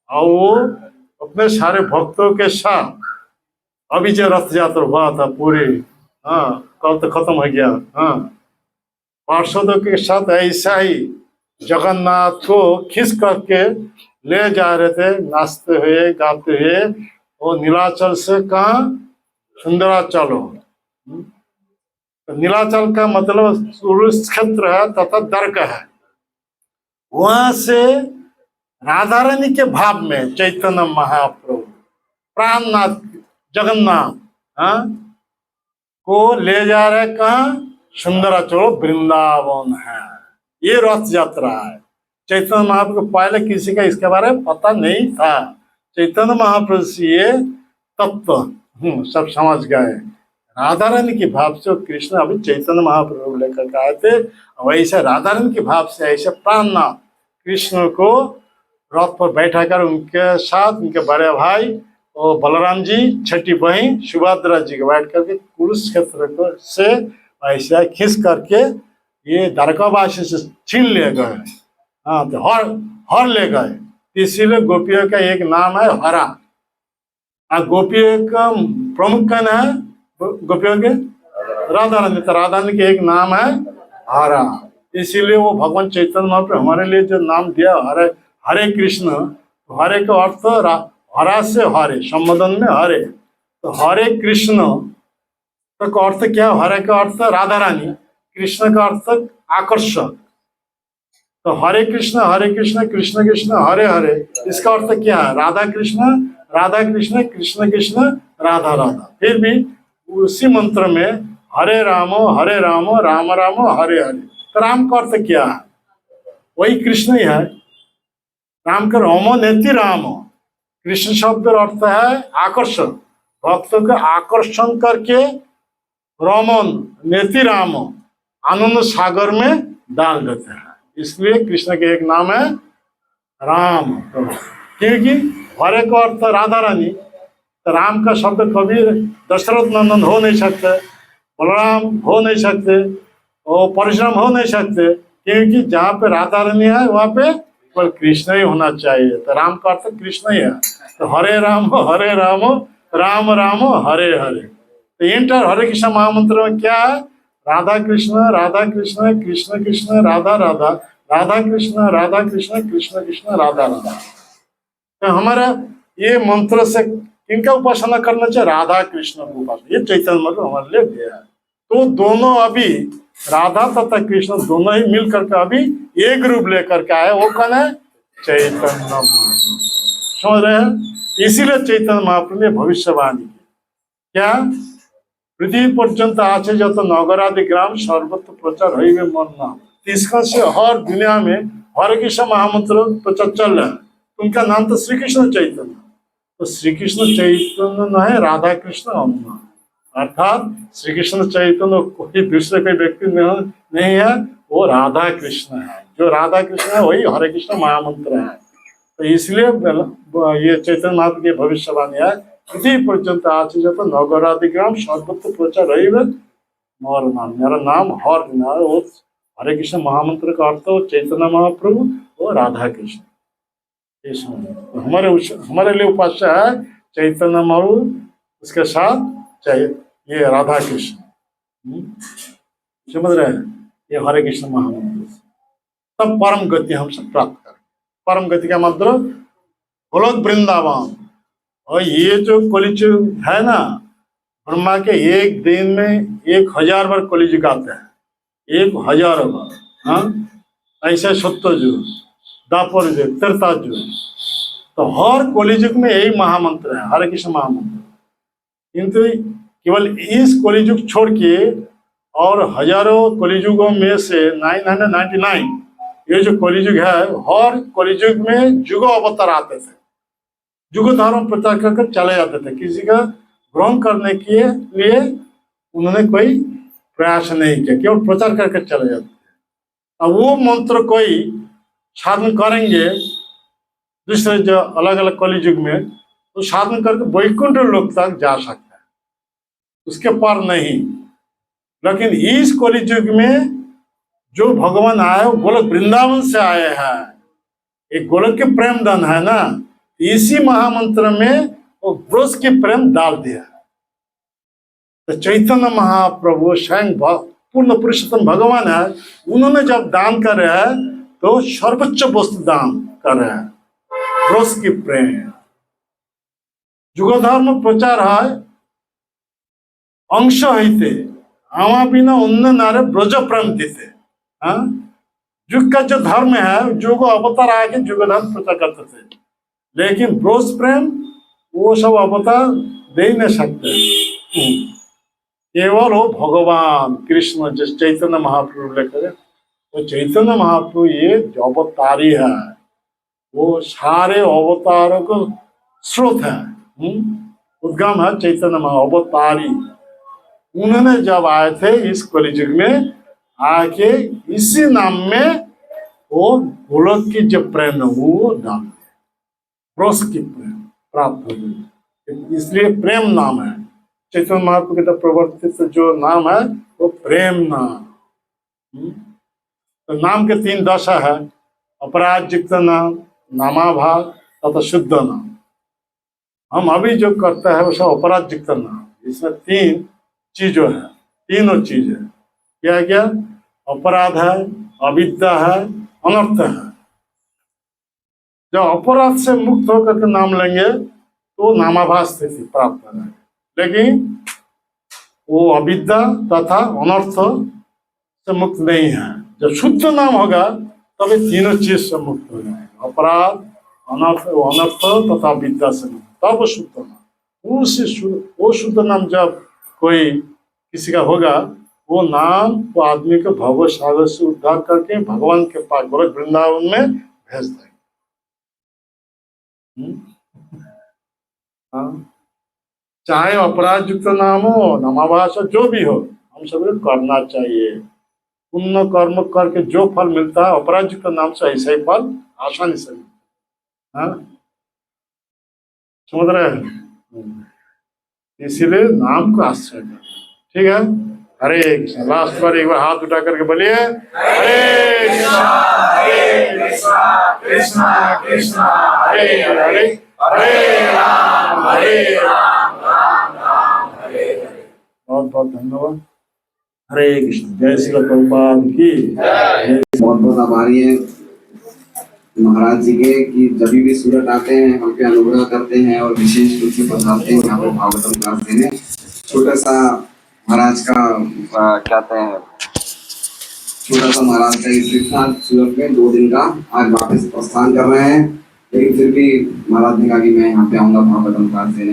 और वो अपने सारे भक्तों के साथ अभी जो रथ यात्रा हुआ था पूरे, हाँ, कल तो खत्म हो गया। हाँ, पार्षदों के साथ ऐसा ही जगन्नाथ को खींच करके ले जा रहे थे, नाचते हुए गाते हुए। वो नीलाचल से कहाँ? सुंदराचल हो। तो नीलाचल का मतलब कुरुक्षेत्र है तथा दर्क है। वहां से राधा रानी के भाव में चैतन्य महाप्रभु प्राणनाथ जगन्नाथ, हाँ, को ले जा रहे कहाँ? सुंदराचल, वृंदावन है। ये रथ यात्रा है। चैतन्य महाप्रभु पहले किसी का इसके बारे में पता नहीं था। चैतन्य महाप्रभु से ये तत्व सब समझ गए। राधा रानी के भाव से कृष्ण अभी चैतन्य महाप्रभु लेकर के आए थे, वैसे राधा रानी के भाव से ऐसे प्राणनाथ कृष्ण को रथ पर बैठा कर उनके साथ उनके बड़े भाई और बलराम जी, छठी बहन सुभद्रा जी के बैठ करके कुरुक्षेत्र को से ऐसा खींच करके ये द्वारकावासी से छीन ले गए। हाँ, तो हर ले गए। इसीलिए गोपियों का एक नाम है हरा। गोपियों का प्रमुख कौन है? गोपियों के राधा रानी। तो राधा रानी के एक नाम है हरा। इसीलिए वो भगवान चैतन्य महाप्रभु हमारे लिए जो नाम दिया हरे हरे कृष्ण, तो हरे का अर्थ हरा से हरे, संबोधन में हरे। तो हरे कृष्ण का अर्थ क्या? हरे का अर्थ राधा रानी, कृष्ण का अर्थ आकर्षक। तो हरे कृष्ण कृष्ण कृष्ण हरे हरे, इसका अर्थ क्या है? राधा कृष्ण कृष्ण कृष्ण राधा राधा। फिर भी उसी मंत्र में हरे राम राम राम हरे हरे। तो राम का अर्थ क्या है? वही कृष्ण ही है। राम का रामो नेति राम। कृष्ण शब्द अर्थ है आकर्षण, भक्तों को आकर्षण करके रमन नेति राम आनंद सागर में डाल देते हैं। इसलिए कृष्ण के एक नाम है राम। क्योंकि हरे का अर्थ राधा रानी, तो राम का शब्द कभी दशरथ नंदन हो नहीं सकते, बलराम हो नहीं सकते और परशुराम हो नहीं सकते, क्योंकि जहाँ पे राधा रानी है वहाँ पे केवल कृष्ण ही होना चाहिए। तो राम का अर्थ कृष्ण ही है। तो हरे राम राम राम हरे हरे। तो इंटर हरे कृष्ण महामंत्र में क्या है? राधा कृष्ण कृष्ण कृष्ण राधा राधा, राधा कृष्ण कृष्ण कृष्ण राधा राधा। तो हमारा ये मंत्र से किनका उपासना करना चाहिए? राधा कृष्ण को उपासना। ये चैतन्य मंत्र हमारे लिए दिया है। तो दोनों अभी राधा तथा कृष्ण दोनों ही मिल करके अभी एक रूप लेकर के आए। वो कौन है? चैतन्य महाप्रभु। समझ रहे हैं? इसीलिए चैतन्य महाप्रभु ने भविष्यवाणी की क्या? पृथ्वी पर्यंत आचे जत नगरादि ग्राम सर्वत्र प्रचार हईवे मन नाम। इसका से हर दुनिया में हरे कृष्ण महामंत्र प्रचार चल रहा है। उनका नाम तो श्री कृष्ण चैतन्य। तो श्री कृष्ण चैतन्य न है राधा कृष्ण अन्ना, अर्थात श्री कृष्ण चैतन्य कोई दूसरे कोई व्यक्ति नहीं है, वो राधा कृष्ण है। जो राधा कृष्ण है वही हरे कृष्ण महामंत्र है। तो इसलिए ये चैतन्य महाप्रभु की भविष्यवाणी है, पृथ्वी पर्यंत आचरित नगरादि ग्राम सर्वत्र प्रचार रहिवे मोर नाम। मेरा नाम हर दिन है। वो हरे कृष्ण महामंत्र का अर्थ चैतन्य महाप्रभु और राधा कृष्ण। तो हमारे लिए उपास्य है चैतन्य महाप्रभु, उसके साथ चाहे ये राधा कृष्ण। समझ रहे हैं? ये हरे कृष्ण महामंत्र तब परम गति हम सब प्राप्त करें। परम गति का मतलब गोलोक वृंदावन। और ये जो कलियुग है ना, ब्रह्मा के एक दिन में 1000 बार कलियुग आते हैं, 1000 बार। हाँ, ऐसे सत्य युग, दापर युग, त्रेता युग। तो हर कलियुग में यही महामंत्र है, हरे कृष्ण महामंत्र। किंतु केवल इस कलियुग छोड़ के और हजारों कलियुगों में से 999 ये जो कलियुग है, हर कलियुग में युग अवतार आते थे, युग धर्म प्रचार कर चले जाते थे। किसी का ग्रहण करने के लिए उन्होंने कोई प्रयास नहीं किया, केवल प्रचार करके चले जाते थे। अब वो मंत्र कोई साधन करेंगे दूसरे जो अलग अलग कलियुग में, तो साधन करके वैकुंठ लोक तक जा सकता है, उसके पार नहीं। लेकिन इस कलियुग में जो भगवान आए वो गोलक वृंदावन से आए हैं। एक गोलक के प्रेम दान है ना, इसी महामंत्र में वो ब्रज के प्रेम डाल दिया। तो चैतन्य महाप्रभु स्वयं पूर्ण पुरुषोत्तम भगवान है। उन्होंने जब दान कर रहे हैं तो सर्वोच्च वस्तु दान कर रहे हैं, ब्रज की प्रेम। जुगधर्म प्रचार है अंश हईते आमा बिना उन्न नारे ब्रज प्रेम देते। हाँ, युग का जो धर्म है, युग अवतार आके युग धर्म प्रचार करते थे, लेकिन ब्रज प्रेम वो सब अवतार दे नहीं सकते। केवल वो भगवान कृष्ण जिस चैतन्य महाप्रभु लेकर, वो चैतन्य महाप्रभु ये जो अवतारी है, वो सारे अवतारों को स्रोत है, उद्गम है चैतन्य महाअवतारी। उन्होंने जब आए थे इस कलियुग में आके इसी नाम में वो गोलक की जो प्रेम है वो डाल ब्रज की प्रेम प्राप्त हो गई, इसलिए प्रेम नाम है। चैतन्य महाप्रभु के प्रवर्तित जो नाम है वो प्रेम नाम। तो नाम के 3 दशा है, अपराधयुक्त नाम, नामाभाव तथा शुद्ध नाम। हम अभी जो करते हैं वो सब अपराधयुक्त नाम। इसमें 3 चीजों है, तीनों चीज है। क्या क्या? अपराध है, अविद्या है, अनर्थ है। जब अपराध से मुक्त होकर के नाम लेंगे तो नामाभास स्थिति प्राप्त करेंगे, लेकिन वो अविद्या तथा अनर्थ से मुक्त नहीं है। जब शुद्ध नाम होगा तब ये तीनों चीज से मुक्त हो जाएगा, अपराध, अनर्थ तथा विद्या से मुक्त, तब वो शुद्ध नाम। वो शुद्ध नाम जब कोई किसी का होगा, वो नाम वो आदमी को भव सागर से उद्धार करके भगवान के पास गोरख वृंदावन में भेज देंगे। हाँ, चाहे अपराध युक्त नाम हो, नामाभास जो भी हो, हम सबको करना चाहिए। पुण्य कर्म करके जो फल मिलता है अपराध युक्त नाम से ऐसा ही फल आसानी से मिलता है। हाँ, समझ रहे हैं? इसीलिए नाम को आश्रय करना। ठीक है, हरे कृष्ण। लास्ट बार एक बार हाथ उठा करके बोलिए हरे कृष्णा कृष्णा कृष्णा हरे हरे, हरे राम राम हरे हरे। बहुत बहुत धन्यवाद। हरे कृष्ण। जय श्री प्रभुपाद की जय। बहुत बहुत आभारी है महाराज जी के कि जब भी सूरत आते हैं हम पे अनुग्रह करते हैं और विशेष रूप से बताते हैं यहाँ पर भागवतम क्लास देने। छोटा सा महाराज का कहते हैं छोटा सा महाराज का तीर्थनाथ सूरत में 2 दिन का आज वापस प्रस्थान कर रहे हैं, लेकिन फिर भी महाराज ने कहा कि मैं यहाँ पे आऊंगा भागवतम क्लास देने।